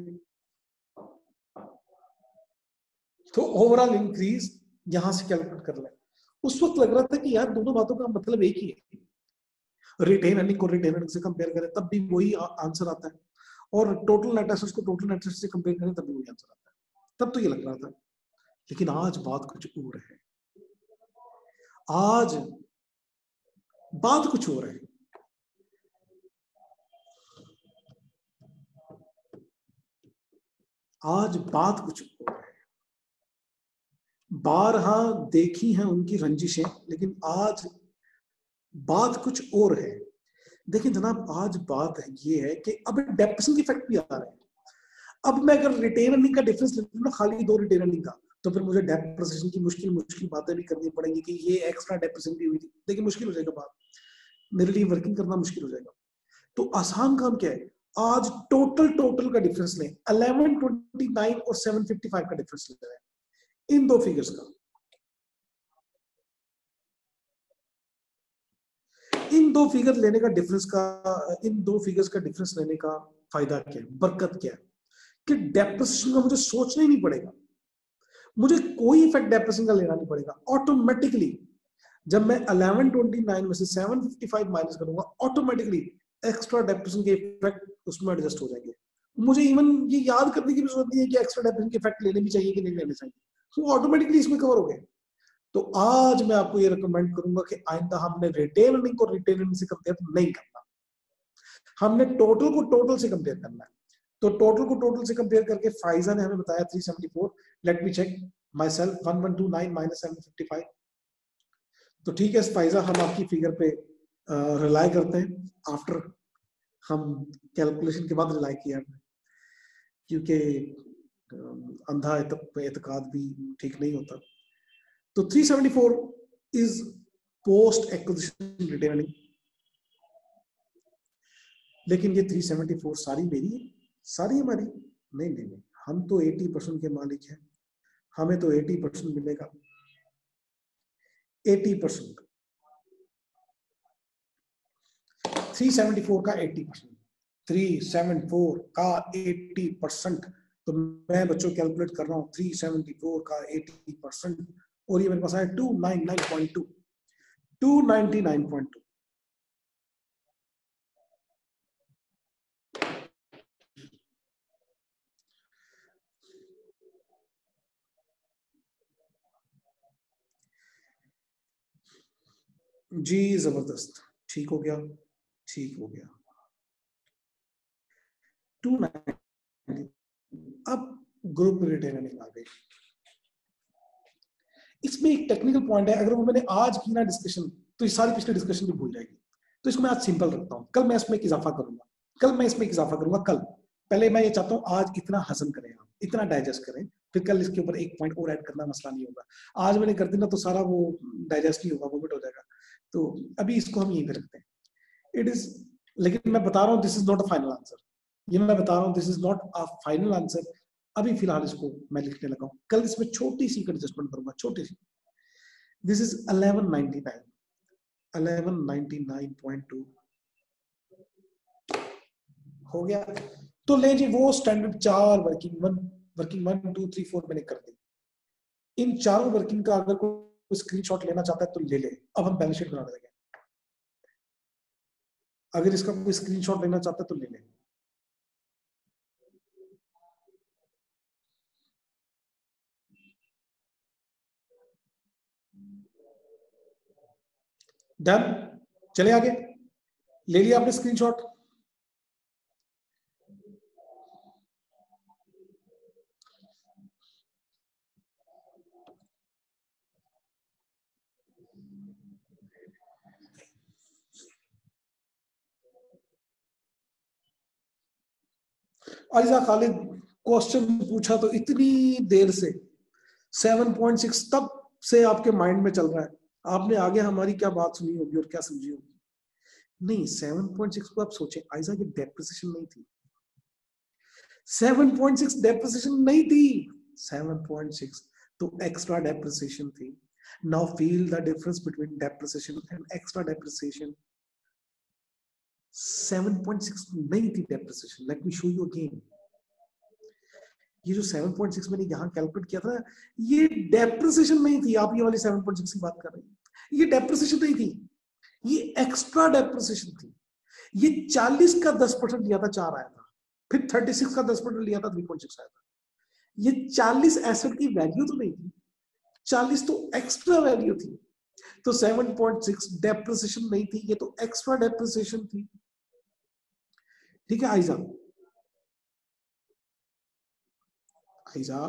[SPEAKER 1] तो ओवरऑल इंक्रीज यहां से कैलकुलेट कर लें। उस वक्त लग रहा था कि यार दोनों बातों का मतलब एक ही है, रिटेन अर्निंग को रिटेन अर्निंग से कंपेयर करें तब भी वही आंसर आता है और टोटल नेट एसेट्स को टोटल नेट एसेट्स से कंपेयर करें तब भी वही आंसर आता है। तब तो ये लग रहा था, लेकिन आज बात कुछ और है। आज बात कुछ और है। आज बात कुछ और है। बारहा देखी हैं उनकी रंजिशें, लेकिन आज बात कुछ और है। देखिए जनाब, आज बात ये है कि अब डेप्रिसिएशन इफेक्ट भी आ रहा है। अब मैं अगर रिटेन अर्निंग का डिफरेंस ले लूं ना, खाली दो रिटेन अर्निंग का, तो फिर मुझे डेप्रिसिएशन की मुश्किल बातें भी करनी पड़ेंगी कि ये एक्स्ट्रा डेप्रिसिएशन भी हुई थी। देखिए मुश्किल हो जाएगा, बात मेरे लिए वर्किंग करना मुश्किल हो जाएगा। तो आसान काम क्या है, आज टोटल का डिफरेंस लें, 1129 और 755 का डिफरेंस ले रहे हैं इन दो फिगर्स का। इन दो फिगर लेने का डिफरेंस का, इन दो फिगर्स का डिफरेंस लेने का फायदा क्या है, बरकत क्या है कि डेप्रिसिएशन का मुझे सोचना ही नहीं पड़ेगा, मुझे कोई इफेक्ट डेप्रिसिएशन का लेना नहीं पड़ेगा। ऑटोमेटिकली जब मैं 1129 में से 755 माइनस करूंगा, ऑटोमेटिकली एक्स्ट्रा डेप्रिसिएशन के इफेक्ट उसमें एडजस्ट हो जाएंगे। मुझे इवन ये याद करने की भी जरूरत नहीं है कि एक्स्ट्रा डेप्रिसिएशन के इफेक्ट लेने भी चाहिए कि नहीं लेने चाहिए, तो ऑटोमेटिकली इसमें कवर हो गए। तो आज मैं आपको ये रिकमेंड करूंगा कि आइंदा हमने रिटेन अर्निंग को रिटेन अर्निंग से कंपेयर नहीं करना, हमने टोटल को टोटल से कंपेयर करना है। तो टोटल को टोटल से कंपेयर करके फाइजा ने हमें बताया 374, let me check myself 1129 minus 755। तो ठीक है फाइजा, हम आपकी फिगर पे रिलाई करते हैं, आफ्टर हम कैलकुलेशन के बाद रिलाई किया, क्योंकि अंधा एतकाद भी ठीक नहीं होता। तो 374 is post acquisition retained earning, लेकिन ये 374 सारी मेरी है, सारी हमारी नहीं नहीं नहीं, हम तो 80% के मालिक हैं, हमें तो 80% मिलेगा। 80%, 374 का 80%, 374 का 80%। तो मैं बच्चों कैलकुलेट कर रहा हूं 374 का 80%, और ये मेरे पास आया 299.2, 299.2। जी जबरदस्त, ठीक हो गया, ठीक हो गया। 290। अब ग्रुप रिटेन अर्निंग आ गई। इसमें एक टेक्निकल पॉइंट है, अगर वो मैंने आज की ना डिस्कशन, तो ये सारी पिछली डिस्कशन भी भूल जाएगी। तो इसको मैं आज सिंपल रखता हूँ, कल मैं इसमें एक इजाफा करूंगा, कल। पहले मैं ये चाहता हूँ आज इतना हजम करें, आप इतना डाइजेस्ट करें, फिर कल इसके ऊपर एक पॉइंट और ऐड करना मसला नहीं होगा। आज मैंने कर दिया तो सारा वो डाइजेस्ट नहीं होगा, वोमिट हो जाएगा। तो अभी इसको हम यहीं पे रखते हैं, इट इज, लेकिन मैं बता रहा हूँ this is not a final answer, ये मैं बता रहा हूँ this is not a final answer. अभी फिलहाल इसको मैं लिखने लगा हूँ, कल इसमें छोटी सी एडजस्टमेंट करूंगा, छोटी सी। दिस इज 1199, 1199.2 हो गया। तो ले जी, वो स्टैंडर्ड 4 वर्किंग 1 2 3 4 मैंने कर दी। इन चारों वर्किंग का अगर कोई स्क्रीनशॉट लेना चाहता है तो ले ले। अब हम बैलेंस शीट बना देंगे। अगर इसका कोई स्क्रीनशॉट लेना चाहता है तो ले लें। डन, चले आगे। ले लिया आपने स्क्रीनशॉट? अलिजा खालिद, क्वेश्चन पूछा तो इतनी देर से 7.6 तब से आपके माइंड में चल रहा है, आपने आगे हमारी क्या बात सुनी होगी और क्या समझी होगी? नहीं, 7.6 को आप सोचे आइजा, ये डेप्रिसिएशन नहीं थी। 7.6 डेप्रिसिएशन नहीं थी, 7.6 तो एक्स्ट्रा डेप्रिसिएशन थी। Now feel the difference between depreciation and extra depreciation. 7.6 नहीं थी depreciation. Let me show you again. ये जो 7.6 मैंने यहां कैलकुलेट किया था, ये डेप्रिसिएशन नहीं थी। आप ये वाली 7.6 की बात कर रहे हैं, ये डेप्रिसिएशन नहीं थी, ये एक्स्ट्रा डेप्रिसिएशन थी। ये 40 का 10% लिया था, 4 आया था, फिर 36 का 10% लिया था, 3.6 आया था। ये 40 एसेट की वैल्यू तो नहीं थी, 40 तो एक्स्ट्रा वैल्यू थी। तो 7.6 डेप्रिसिएशन नहीं थी, ये तो एक्स्ट्रा डेप्रिसिएशन थी। ठीक है आइजा, आइजा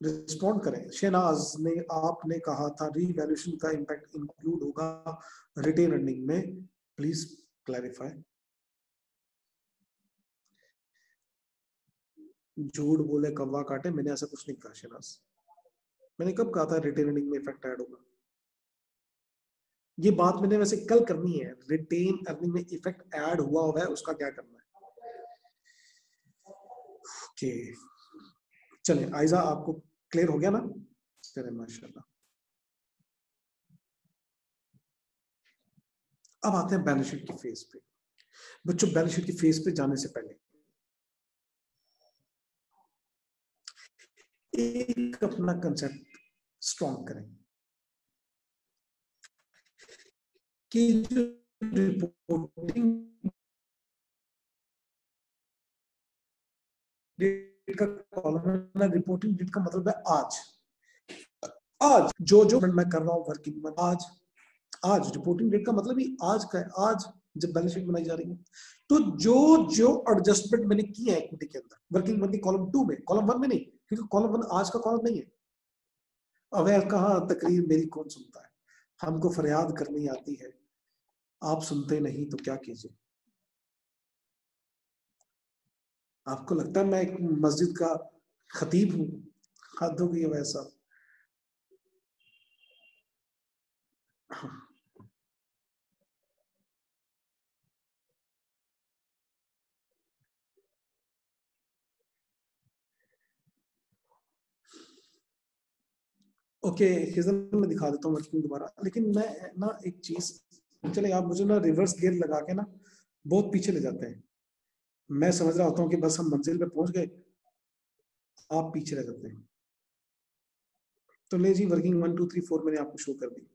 [SPEAKER 1] रिस्पॉन्ड करें। शहनाज ने, आपने कहा था रीवैल्यूएशन का इंपैक्ट इंक्लूड होगा रिटेन अर्निंग में, प्लीज क्लैरिफाई। झूठ बोले कौवा काटे, मैंने ऐसा कुछ नहीं कहा शहनाज। मैंने कब कहा था रिटेन अर्निंग में इफेक्ट ऐड होगा? ये बात मैंने वैसे कल करनी है, रिटेन अर्निंग में इफेक्ट ऐड हुआ है, उसका क्या करना है। ओके चले आइजा, आपको क्लियर हो गया ना? चले माशाल्लाह। अब आते हैं बैलेंस शीट की फेज पे। बच्चों बैलेंस शीट की फेज पे जाने से पहले एक अपना कंसेप्ट स्ट्रॉन्ग करें कि जो रिपोर्टिंग डेट का कॉलम है, रिपोर्टिंग डेट का मतलब है आज। आज जो जो मैं कर रहा हूं वर्किंग में, आज आज रिपोर्टिंग डेट का मतलब ही आज का है। आज जब बैलेंस शीट बनाई जा रही है, तो जो जो एडजस्टमेंट मैंने किया है इक्विटी के अंदर, वर्किंग मंथ कॉलम 2 में, कॉलम 1 में नहीं, क्योंकि कॉलम 1 आज का कॉलम नहीं है। अवैध कहा तकरीर मेरी कौन सुनता है, हमको फरियाद करनी आती है, आप सुनते नहीं तो क्या कीजिए। आपको लगता है मैं एक मस्जिद का खतीब हूं? हद हो गई है वैसा। ओके हिजन में दिखा देता हूँ वर्किंग दोबारा, लेकिन मैं ना एक चीज, चले आप मुझे ना रिवर्स गियर लगा के ना बहुत पीछे ले जाते हैं। मैं समझ रहा होता हूँ कि बस हम मंजिल पे पहुंच गए, आप पीछे रह जाते हैं। तो ले जी, वर्किंग 1 2 3 4 मैंने आपको शो कर दी।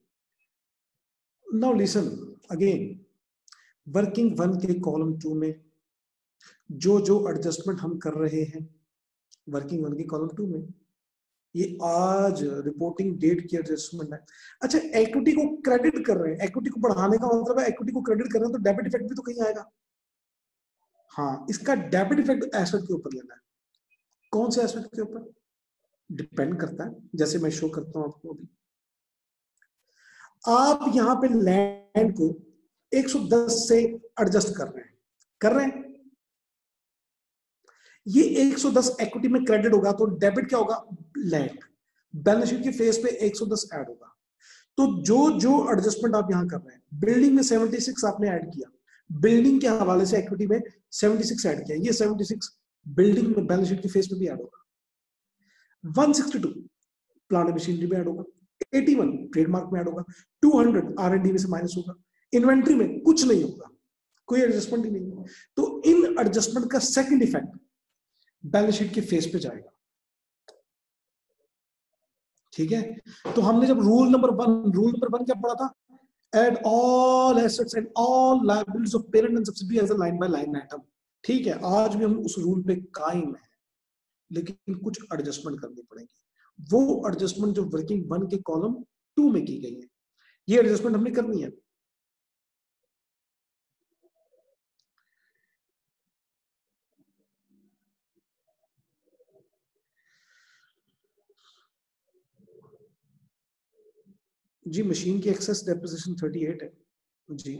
[SPEAKER 1] नाउ लिसन अगेन, वर्किंग 1 के कॉलम 2 में जो जो एडजस्टमेंट हम कर रहे हैं वर्किंग 1 के कॉलम 2 में, ये आज रिपोर्टिंग डेट की एडजस्टमेंट है। अच्छा, इक्विटी को क्रेडिट कर रहे हैं, इक्विटी को बढ़ाने का मतलब है इक्विटी को क्रेडिट कर रहे हैं, तो डेबिट इफेक्ट भी तो कहीं आएगा। हाँ, इसका डेबिट इफेक्ट एसेट के ऊपर लेना है। कौन से एसेट के ऊपर? डिपेंड करता है, जैसे मैं शो करता हूं आपको अभी। आप यहां पे लैंड को 110 से एडजस्ट कर रहे हैं, कर रहे हैं। ये 110 इक्विटी में क्रेडिट होगा तो डेबिट क्या होगा? लैंड। बैलेंस शीट के फेस पे 110 ऐड होगा। तो जो जो एडजस्टमेंट आप यहां कर रहे हैं, बिल्डिंग में 76 आपने ऐड किया, बिल्डिंग के हवाले से इक्विटी में 76 ऐड किया, ये 76 बिल्डिंग में बैलेंस शीट के फेस पे भी ऐड होगा। 162 प्लांट मशीनरी में ऐड होगा, 81 ट्रेडमार्क में ऐड होगा, 200 R&D में से माइनस होगा, इन्वेंट्री में कुछ नहीं होगा, कोई एडजस्टमेंट ही नहीं है। तो इन एडजस्टमेंट का सेकंड इफेक्ट बैलेंस शीट के फेस पे जाएगा। ठीक है, तो हमने जब रूल नंबर वन क्या पढ़ा था? add all assets and all liabilities of parent and subsidiary as a line by line item. ठीक है, आज भी हम उस रूल पे कायम है, लेकिन कुछ एडजस्टमेंट करनी पड़ेगी। वो एडजस्टमेंट जो वर्किंग 1 के कॉलम 2 में की गई है, ये एडजस्टमेंट हमने करनी है। जी मशीन की एक्सेस डेप्रिसिएशन 38 है। जी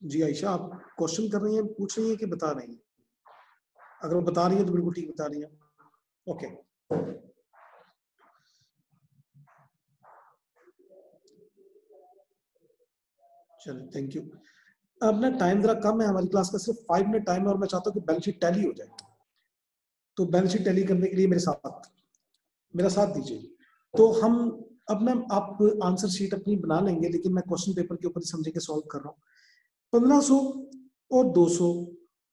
[SPEAKER 1] जी आयशा, आप क्वेश्चन कर रही हैं, पूछ रही हैं कि बता रही हैं? अगर वो बता रही है तो बिल्कुल ठीक बता रही है। ओके, चलिए थैंक यू। अब ना टाइम जरा कम है, हमारी क्लास का सिर्फ 5 मिनट टाइम है और मैं चाहता हूँ कि बैलेंस शीट टैली हो जाए। तो बैलेंस शीट टैली करने के लिए मेरा साथ दीजिए। तो हम अब ना आप आंसर शीट अपनी बना लेंगे, लेकिन मैं क्वेश्चन पेपर के ऊपर ही समझे के सॉल्व कर रहा हूँ। 1500 और 200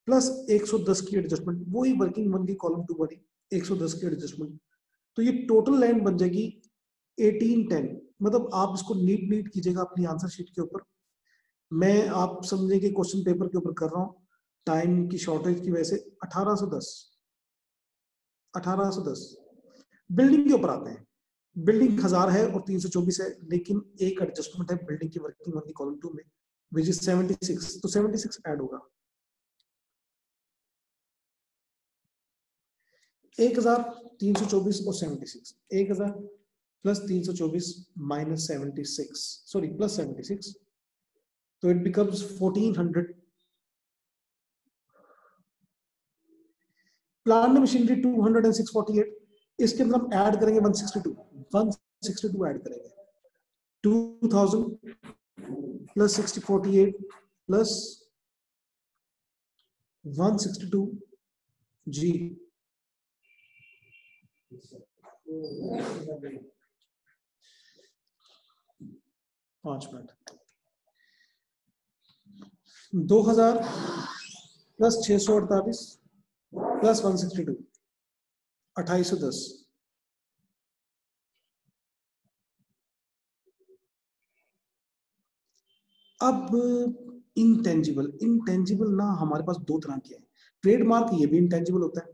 [SPEAKER 1] प्लस 110 की एडजस्टमेंट, वही वर्किंग 1 की कॉलम 2 वाली 110 की एडजस्टमेंट, तो ये टोटल लैंड बन जाएगी 1810। मतलब आप इसको नीट कीजिएगा अपनी आंसर शीट के ऊपर। मैं आप समझे कि क्वेश्चन पेपर के ऊपर कर रहा हूँ, टाइम की शॉर्टेज की वजह से 1810 बिल्डिंग के ऊपर आते हैं। बिल्डिंग 1000 है और 324 है, लेकिन एक एडजस्टमेंट है बिल्डिंग की वर्किंग 1 की कॉलम 2 में विच इज 76, तो 76 ऐड होगा। 1324 और 76, 1000 प्लस 324 माइनस 76, सॉरी प्लस 76, तो it becomes 1400। Plant machinery 200 and 648, इसके अंदर हम ऐड करेंगे 162 ऐड करेंगे। 2000 प्लस 648 प्लस 162 जी। 5 मिनट। 2000 plus 648 plus 162 2810। अब इंटेंजिबल ना हमारे पास दो तरह के हैं। ट्रेडमार्क ये भी इंटेंजिबल होता है,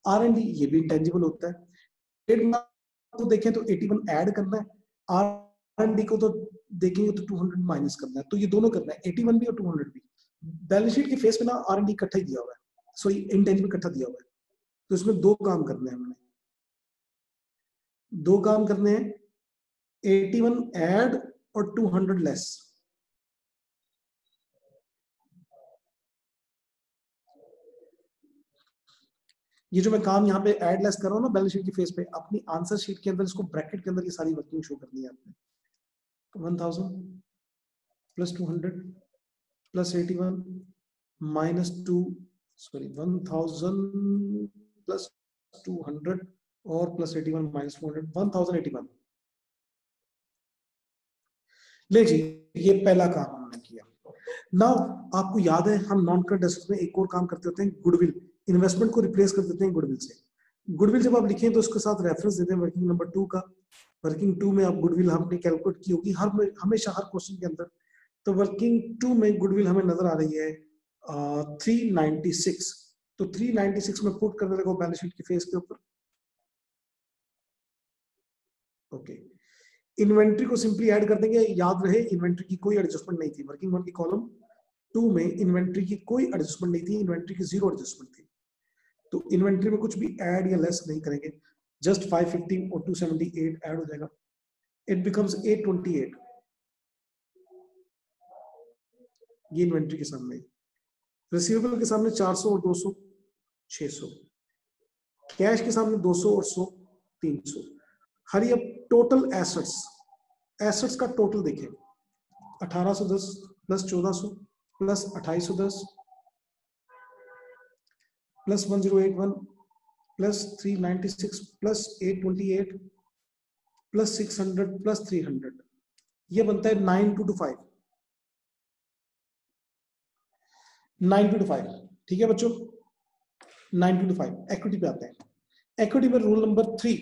[SPEAKER 1] R&D ये भी इंटेंजिबल होता है। ट्रेडमार्क को देखें तो 81 ऐड करना है, R&D को तो देखेंगे तो 200 माइनस करना है, तो ये दोनों करना है, 81 भी और 200 भी। बैलेंस शीट के फेस पे ना R&D इकट्ठा ही दिया हुआ है, सॉरी इंटेंजिबल इकट्ठा दिया हुआ है, तो इसमें दो काम करने हैं हमने, दो काम करने हैं, 81 ऐड और 200 लेस। ये जो मैं काम यहाँ पे ऐड लेस कर रहा हूँ ना बैलेंस शीट की फेस पे, अपनी आंसर शीट के अंदर इसको ब्रैकेट के अंदर ये सारी वर्किंग शो करनी है आपने। 1000 plus 200 plus 81 minus 2, sorry 1000 plus 200 और प्लस 81 माइनस 200, 1081। ले जी, ये पहला काम हमने किया। नाउ आपको याद है हम नॉन करंट एसेट्स में एक और काम करते होते हैं, गुडविल। इन्वेस्टमेंट को रिप्लेस कर देते हैं गुडविल से। गुडविल जब आप लिखें तो उसके साथ रेफरेंस देते हैं वर्किंग नंबर 2 का। वर्किंग 2 में आप गुडविल हमने कैलकुलेट की होगी हमेशा हर क्वेश्चन के अंदर। तो वर्किंग 2 में गुडविल हमें नजर आ रही है 396। तो 396 में पुट करने लगा बैलेंस शीट की फेस के ऊपर। ओके, इन्वेंट्री को सिंपली ऐड कर देंगे। याद रहे इन्वेंट्री की कोई एडजस्टमेंट नहीं थी, वर्किंग 1 की कॉलम 2 में इन्वेंट्री की कोई एडजस्टमेंट नहीं थी, इन्वेंट्री की 0 एडजस्टमेंट थी। तो इन्वेंट्री में कुछ भी ऐड या लेस नहीं करेंगे, जस्ट 550 और 278 ऐड हो जाएगा, इट बिकम्स 828। ये इन्वेंट्री के सामने। रिसीवेबल के सामने 400 और 200 600, कैश के सामने 200 और 100 300। हरी अब टोटल एसेट्स, एसेट्स का टोटल देखें, 1810 plus 1400 plus 2810 plus 1081 plus 396 plus 828 plus 600 plus 300, ये बनता है 9225। 9225 ठीक है बच्चों, 9225। इक्विटी पे आते हैं। इक्विटी में रूल नंबर 3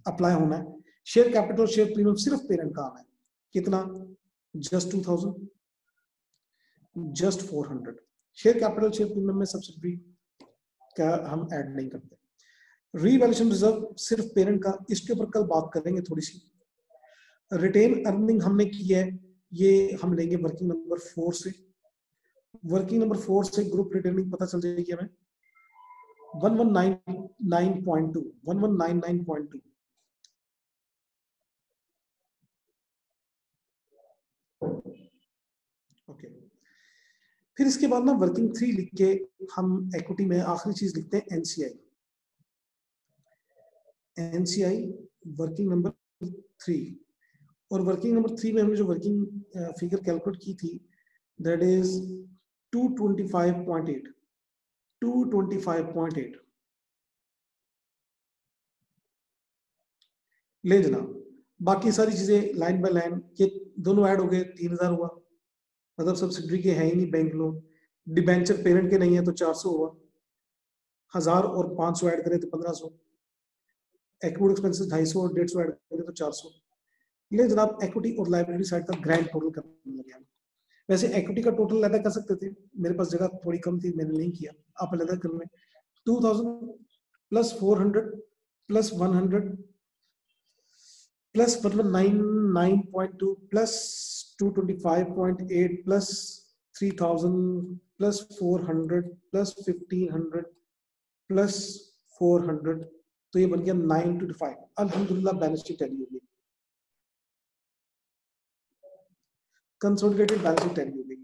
[SPEAKER 1] अप्लाई होना है। शेयर कैपिटल शेयर प्रीमियम सिर्फ पेरेंट का आना है। कितना? Just 2000, just 400। Share capital, share premium में सब्सिडी का हम ऐड नहीं करते। रीवैल्यूएशन रिजर्व सिर्फ पेरेंट का, इसके ऊपर कल बात करेंगे थोड़ी सी। रिटेन अर्निंग हमने की है, ये हम लेंगे वर्किंग नंबर 4 से। वर्किंग नंबर 4 से ग्रुप रिटेनिंग पता चल जाएगी हमें 1199.2, 1199.2। ओके, फिर इसके बाद ना वर्किंग 3 लिख के हम इक्विटी में आखिरी चीज लिखते हैं एनसीआई। एनसीआई वर्किंग नंबर 3, और वर्किंग नंबर 3 में हमने जो वर्किंग फिगर कैलकुलेट की थी दैट इज 225.8, 225.8 ले देना। बाकी सारी चीजें लाइन बाय लाइन, ये दोनों ऐड हो गए 3000 हुआ, मतलब सब्सिडरी के हैं ही नहीं बैंक लोन। डिबेंचर पेरेंट के नहीं है तो 400 हुआ, 1000 और 500 ऐड करें तो 1500। एक्विटी एक्सपेंसेस 250 और 150 ऐड करें तो 400। ले जनाब, इक्विटी और लायबिलिटी साइड का ग्रैंड टोटल करने लगे हम। वैसे इक्विटी का टोटल अलग कर सकते थे, मेरे पास जगह थोड़ी कम थी, मैंने नहीं किया, आप अलग कर लें। 2000 plus 400 plus 100 plus 199.2 plus 225.8 plus 3000 plus 400 plus 1500 plus 400, तो ये बन गया 925। अल्हम्दुलिल्लाह बैलेंस शीट टैली होगी, कंसोलिडेटेड बैलेंस शीट टैली होगी।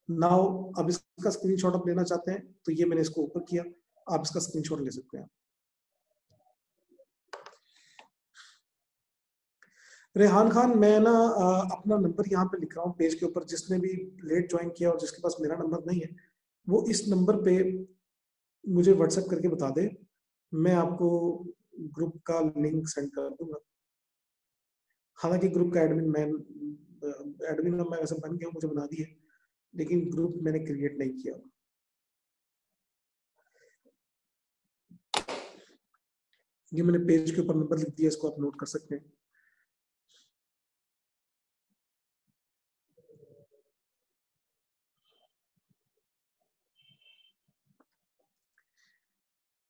[SPEAKER 1] नाउ अब इसका स्क्रीनशॉट आप लेना चाहते हैं तो ये मैंने इसको ऊपर किया, आप इसका स्क्रीनशॉट ले सकते हैं। रेहान खान, मैं ना अपना नंबर यहाँ पे लिख रहा हूँ पेज के ऊपर, जिसने भी लेट ज्वाइन किया और जिसके पास मेरा नंबर नहीं है वो इस नंबर पे मुझे व्हाट्सएप करके बता दे, मैं आपको ग्रुप का लिंक सेंड कर दूंगा। हालांकि ग्रुप का एडमिन मैं वैसे बन गया हूँ, मुझे बना दिए, लेकिन ग्रुप मैंने क्रिएट नहीं किया। ये मैंने पेज के ऊपर नंबर लिख दिया, इसको आप नोट कर सकते हैं।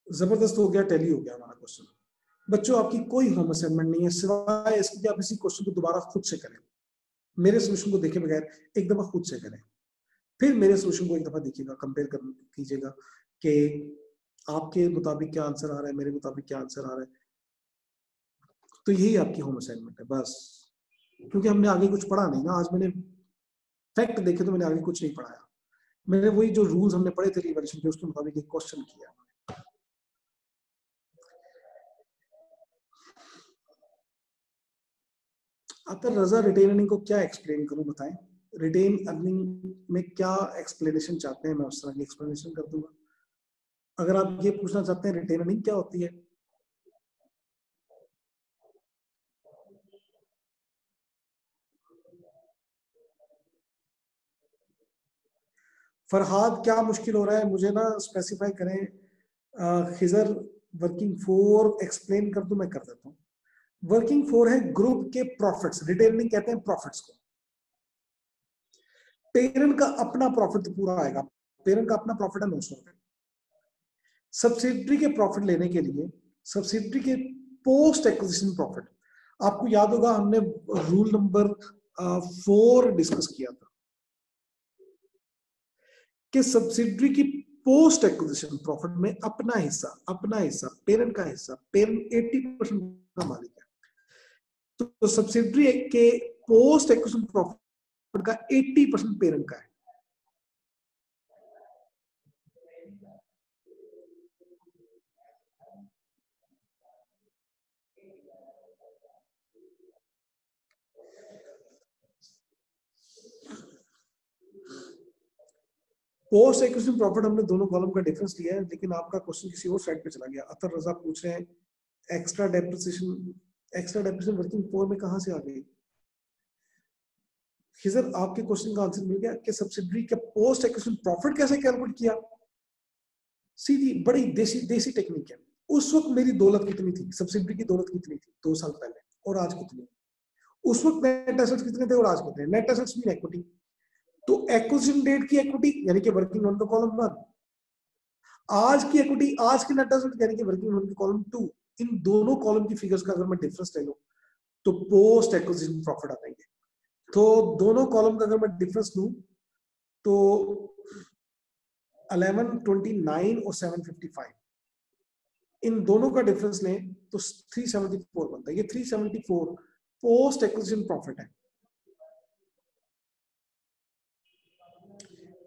[SPEAKER 1] जबरदस्त हो गया, टैली हो गया हमारा क्वेश्चन। बच्चों आपकी कोई होम असाइनमेंट नहीं है सिवाय इसके कि आप इसी क्वेश्चन को दोबारा खुद से करें, मेरे सोल्यूशन को देखे बगैर एक दफा खुद से करें, फिर मेरे सोल्यूशन को एक दफा देखिएगा, कंपेयर कीजिएगा कि आपके मुताबिक क्या आंसर आ रहा है, मेरे मुताबिक क्या आंसर आ रहा है। तो यही आपकी होम असाइनमेंट है बस, क्योंकि हमने आगे कुछ पढ़ा नहीं ना, आज मैंने फैक्ट देखे तो मैंने आगे कुछ नहीं पढ़ाया, मैंने वही जो रूल्स हमने पढ़े थे रिवैल्यूएशन के उसके मुताबिक एक क्वेश्चन किया। अतर रजा रिटेन अर्निंग को क्या एक्सप्लेन करूं, बताएं। रिटेन अर्निंग में क्या एक्सप्लेनेशन चाहते हैं, मैं उस तरह की एक्सप्लेनेशन कर दूंगा। अगर आप ये पूछना चाहते हैं रिटेन अर्निंग क्या होती है, फरहाद क्या मुश्किल हो रहा है मुझे ना स्पेसिफाई करें। खिजर वर्किंग 4 एक्सप्लेन कर दूं, मैं कर देता हूं। वर्किंग 4 है ग्रुप के प्रॉफिट्स, रिटेन अर्निंग कहते हैं प्रॉफिट्स को। पेरेंट का अपना प्रॉफिट तो पूरा आएगा, पेरेंट का अपना प्रॉफिट है 900 रुपए। सब्सिडरी के प्रॉफिट लेने के लिए सब्सिडरी के पोस्ट एक्विजिशन प्रॉफिट, आपको याद होगा हमने रूल नंबर 4 डिस्कस किया था कि सब्सिडरी की पोस्ट एक्विजिशन प्रॉफिट में अपना हिस्सा पेरेंट का हिस्सा, पेरेंट 80% का मालिक है, तो सब्सिडरी के पोस्ट एक्विजिशन प्रॉफिट का 80% पेरेंट का है। पोस्ट एक्विजिशन प्रॉफिट हमने दोनों कॉलम का डिफरेंस लिया है, लेकिन आपका क्वेश्चन किसी और साइड पे चला गया। अतर रजा पूछ रहे हैं एक्स्ट्रा डेप्रिसिएशन वर्किंग 4 में कहां से आ गई। खिजर आपके क्वेश्चन का आंसर मिल गया कि सब्सिडरी का पोस्ट एक्विजिशन प्रॉफिट कैसे कैलकुलेट किया। सीधी बड़ी देसी टेक्निक है। उस वक्त मेरी दौलत कितनी थी, सब्सिडरी की दौलत कितनी थी 2 साल पहले, और आज कितनी, उस वक्त नेट एसेट्स कितने थे और आज कितने? Net assets mean equity. तो एक्विजिशन डेट की इक्विटी यानी कि वर्किंग ऑन द कॉलम 1, आज की इक्विटी, आज की नेट एसेट यानी कि वर्किंग ऑन द कॉलम 2। इन दोनों कॉलम की फिगर्स का अगर मैं डिफरेंस ले लूं तो पोस्ट एक्विजिशन प्रॉफिट आ जाएंगे। तो दोनों कॉलम का अगर मैं डिफरेंस लूं तो 1129 और 755, इन दोनों का डिफरेंस लें तो 374 बनता है। ये 374 पोस्ट एक्विजिशन प्रॉफिट है।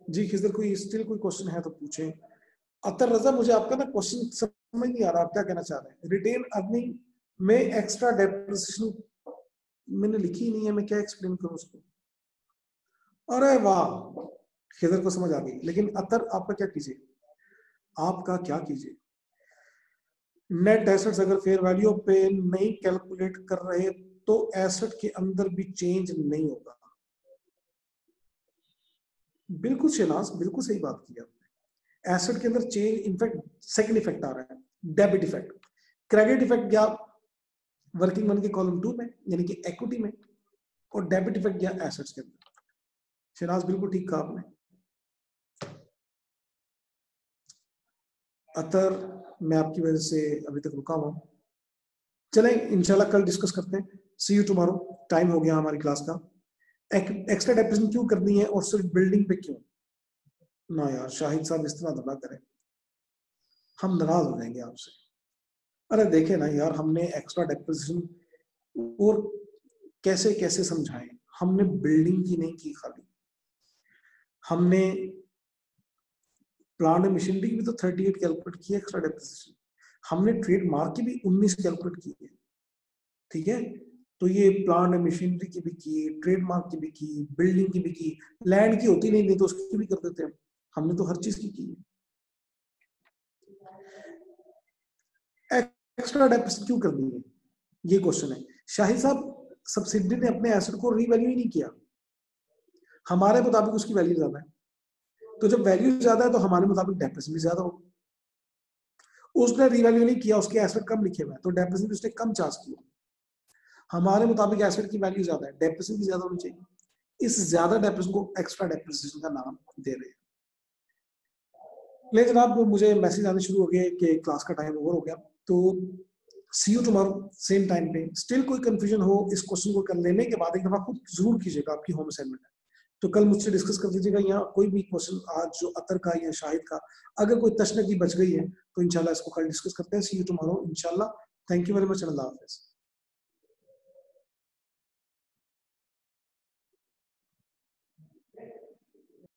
[SPEAKER 1] जी किसी कोई स्टिल कोई क्वेश्चन है तो पूछें। अतर रजा, मुझे आपका ना क्वेश्चन समझ नहीं आ रहा, आप क्या कहना चाह रहे हैं? रिटेन अर्निंग में एक्स्ट्रा डेप्रिसिएशन मैंने लिखी नहीं है, मैं क्या एक्सप्लेन करूं उसको? अरे वाह, खिजर को समझ आ गई। लेकिन अतर आपका क्या कीजिए, आपका क्या कीजिए, नेट एसेट्स अगर फेयर वैल्यू पे नहीं कैलकुलेट कर रहे तो एसेट के अंदर भी चेंज नहीं होगा। बिल्कुल शहनाज, बिल्कुल सही बात की आपने। एसेट के अंदर चेंज, इनफैक्ट सेकंड इफेक्ट आ रहा है, डेबिट इफेक्ट। क्रेडिट इफेक्ट गया वर्किंग मन के कॉलम 2 में यानी कि इक्विटी में, और डेबिट इफेक्ट गया एसेट्स के अंदर। शहनाज बिल्कुल ठीक कहा आपने। अतर मैं आपकी वजह से अभी तक रुका हुआ हूं, चलें इंशाल्लाह कल डिस्कस करते हैं। सी यू टुमारो। टाइम हो गया हमारी क्लास का। एक्स्ट्रा डेप्रिसिएशन क्यों करनी है और सिर्फ बिल्डिंग पे क्यों? ना यार शाहिद साहब इस तरह ना करें, हम नाराज हो जाएंगे आपसे। अरे देखे ना यार, हमने एक्स्ट्रा डेप्रिसिएशन और कैसे कैसे समझाएं। हमने बिल्डिंग की नहीं की खाली, हमने प्लांट मशीनरी की भी तो 38 कैलकुलेट की है एक्स्ट्रा डेप्रिसिएशन, हमने ट्रेडमार्क की भी 19 कैलकुलेट की है। ठीक है, तो ये प्लांट मशीनरी की भी की, ट्रेडमार्क की भी की, बिल्डिंग की भी की, लैंड की होती नहीं तो उसकी भी कर देते हैं, हमने तो हर चीज की है। एक्स्ट्रा डेप्रिसिएशन क्यों करनी है, ये क्वेश्चन है। शाहिद साहब, सब्सिडी ने अपने एसेट को रीवैल्यू ही नहीं किया, हमारे मुताबिक उसकी वैल्यू ज्यादा है, तो जब वैल्यू ज्यादा है तो हमारे मुताबिक डेप्रिसिएशन भी ज्यादा होगा। उसने रीवैल्यू नहीं किया, उसके एसेट कम लिखे हुए हैं तो डेप्रिसिएशन उसने कम चार्ज किया। हमारे मुताबिक एसेट की वैल्यू ज्यादा है, डेप्रिसिएशन भी ज्यादा होनी चाहिए। इस ज्यादा डेप्रिसिएशन को एक्स्ट्रा डेप्रिसिएशन का नाम दे रहे हैं। ले जनाब, मुझे मैसेज आने शुरू हो गए कि क्लास का टाइम ओवर हो गया, तो सी यू टुमारो सेम टाइम पे। स्टिल कोई कंफ्यूजन हो इस क्वेश्चन को कर लेने के बाद एक दफा खुद जरूर कीजिएगा, आपकी होम असाइनमेंट है, तो कल मुझसे डिस्कस कर दीजिएगा। यहाँ कोई भी क्वेश्चन आज जो अतर का या शाहिद का अगर कोई तशनगी बच गई है तो इंशाल्लाह इसको कल डिस्कस करते हैं। सी यू टुमारो इंशाल्लाह। थैंक यू वेरी मच, अल्लाह हाफिज़।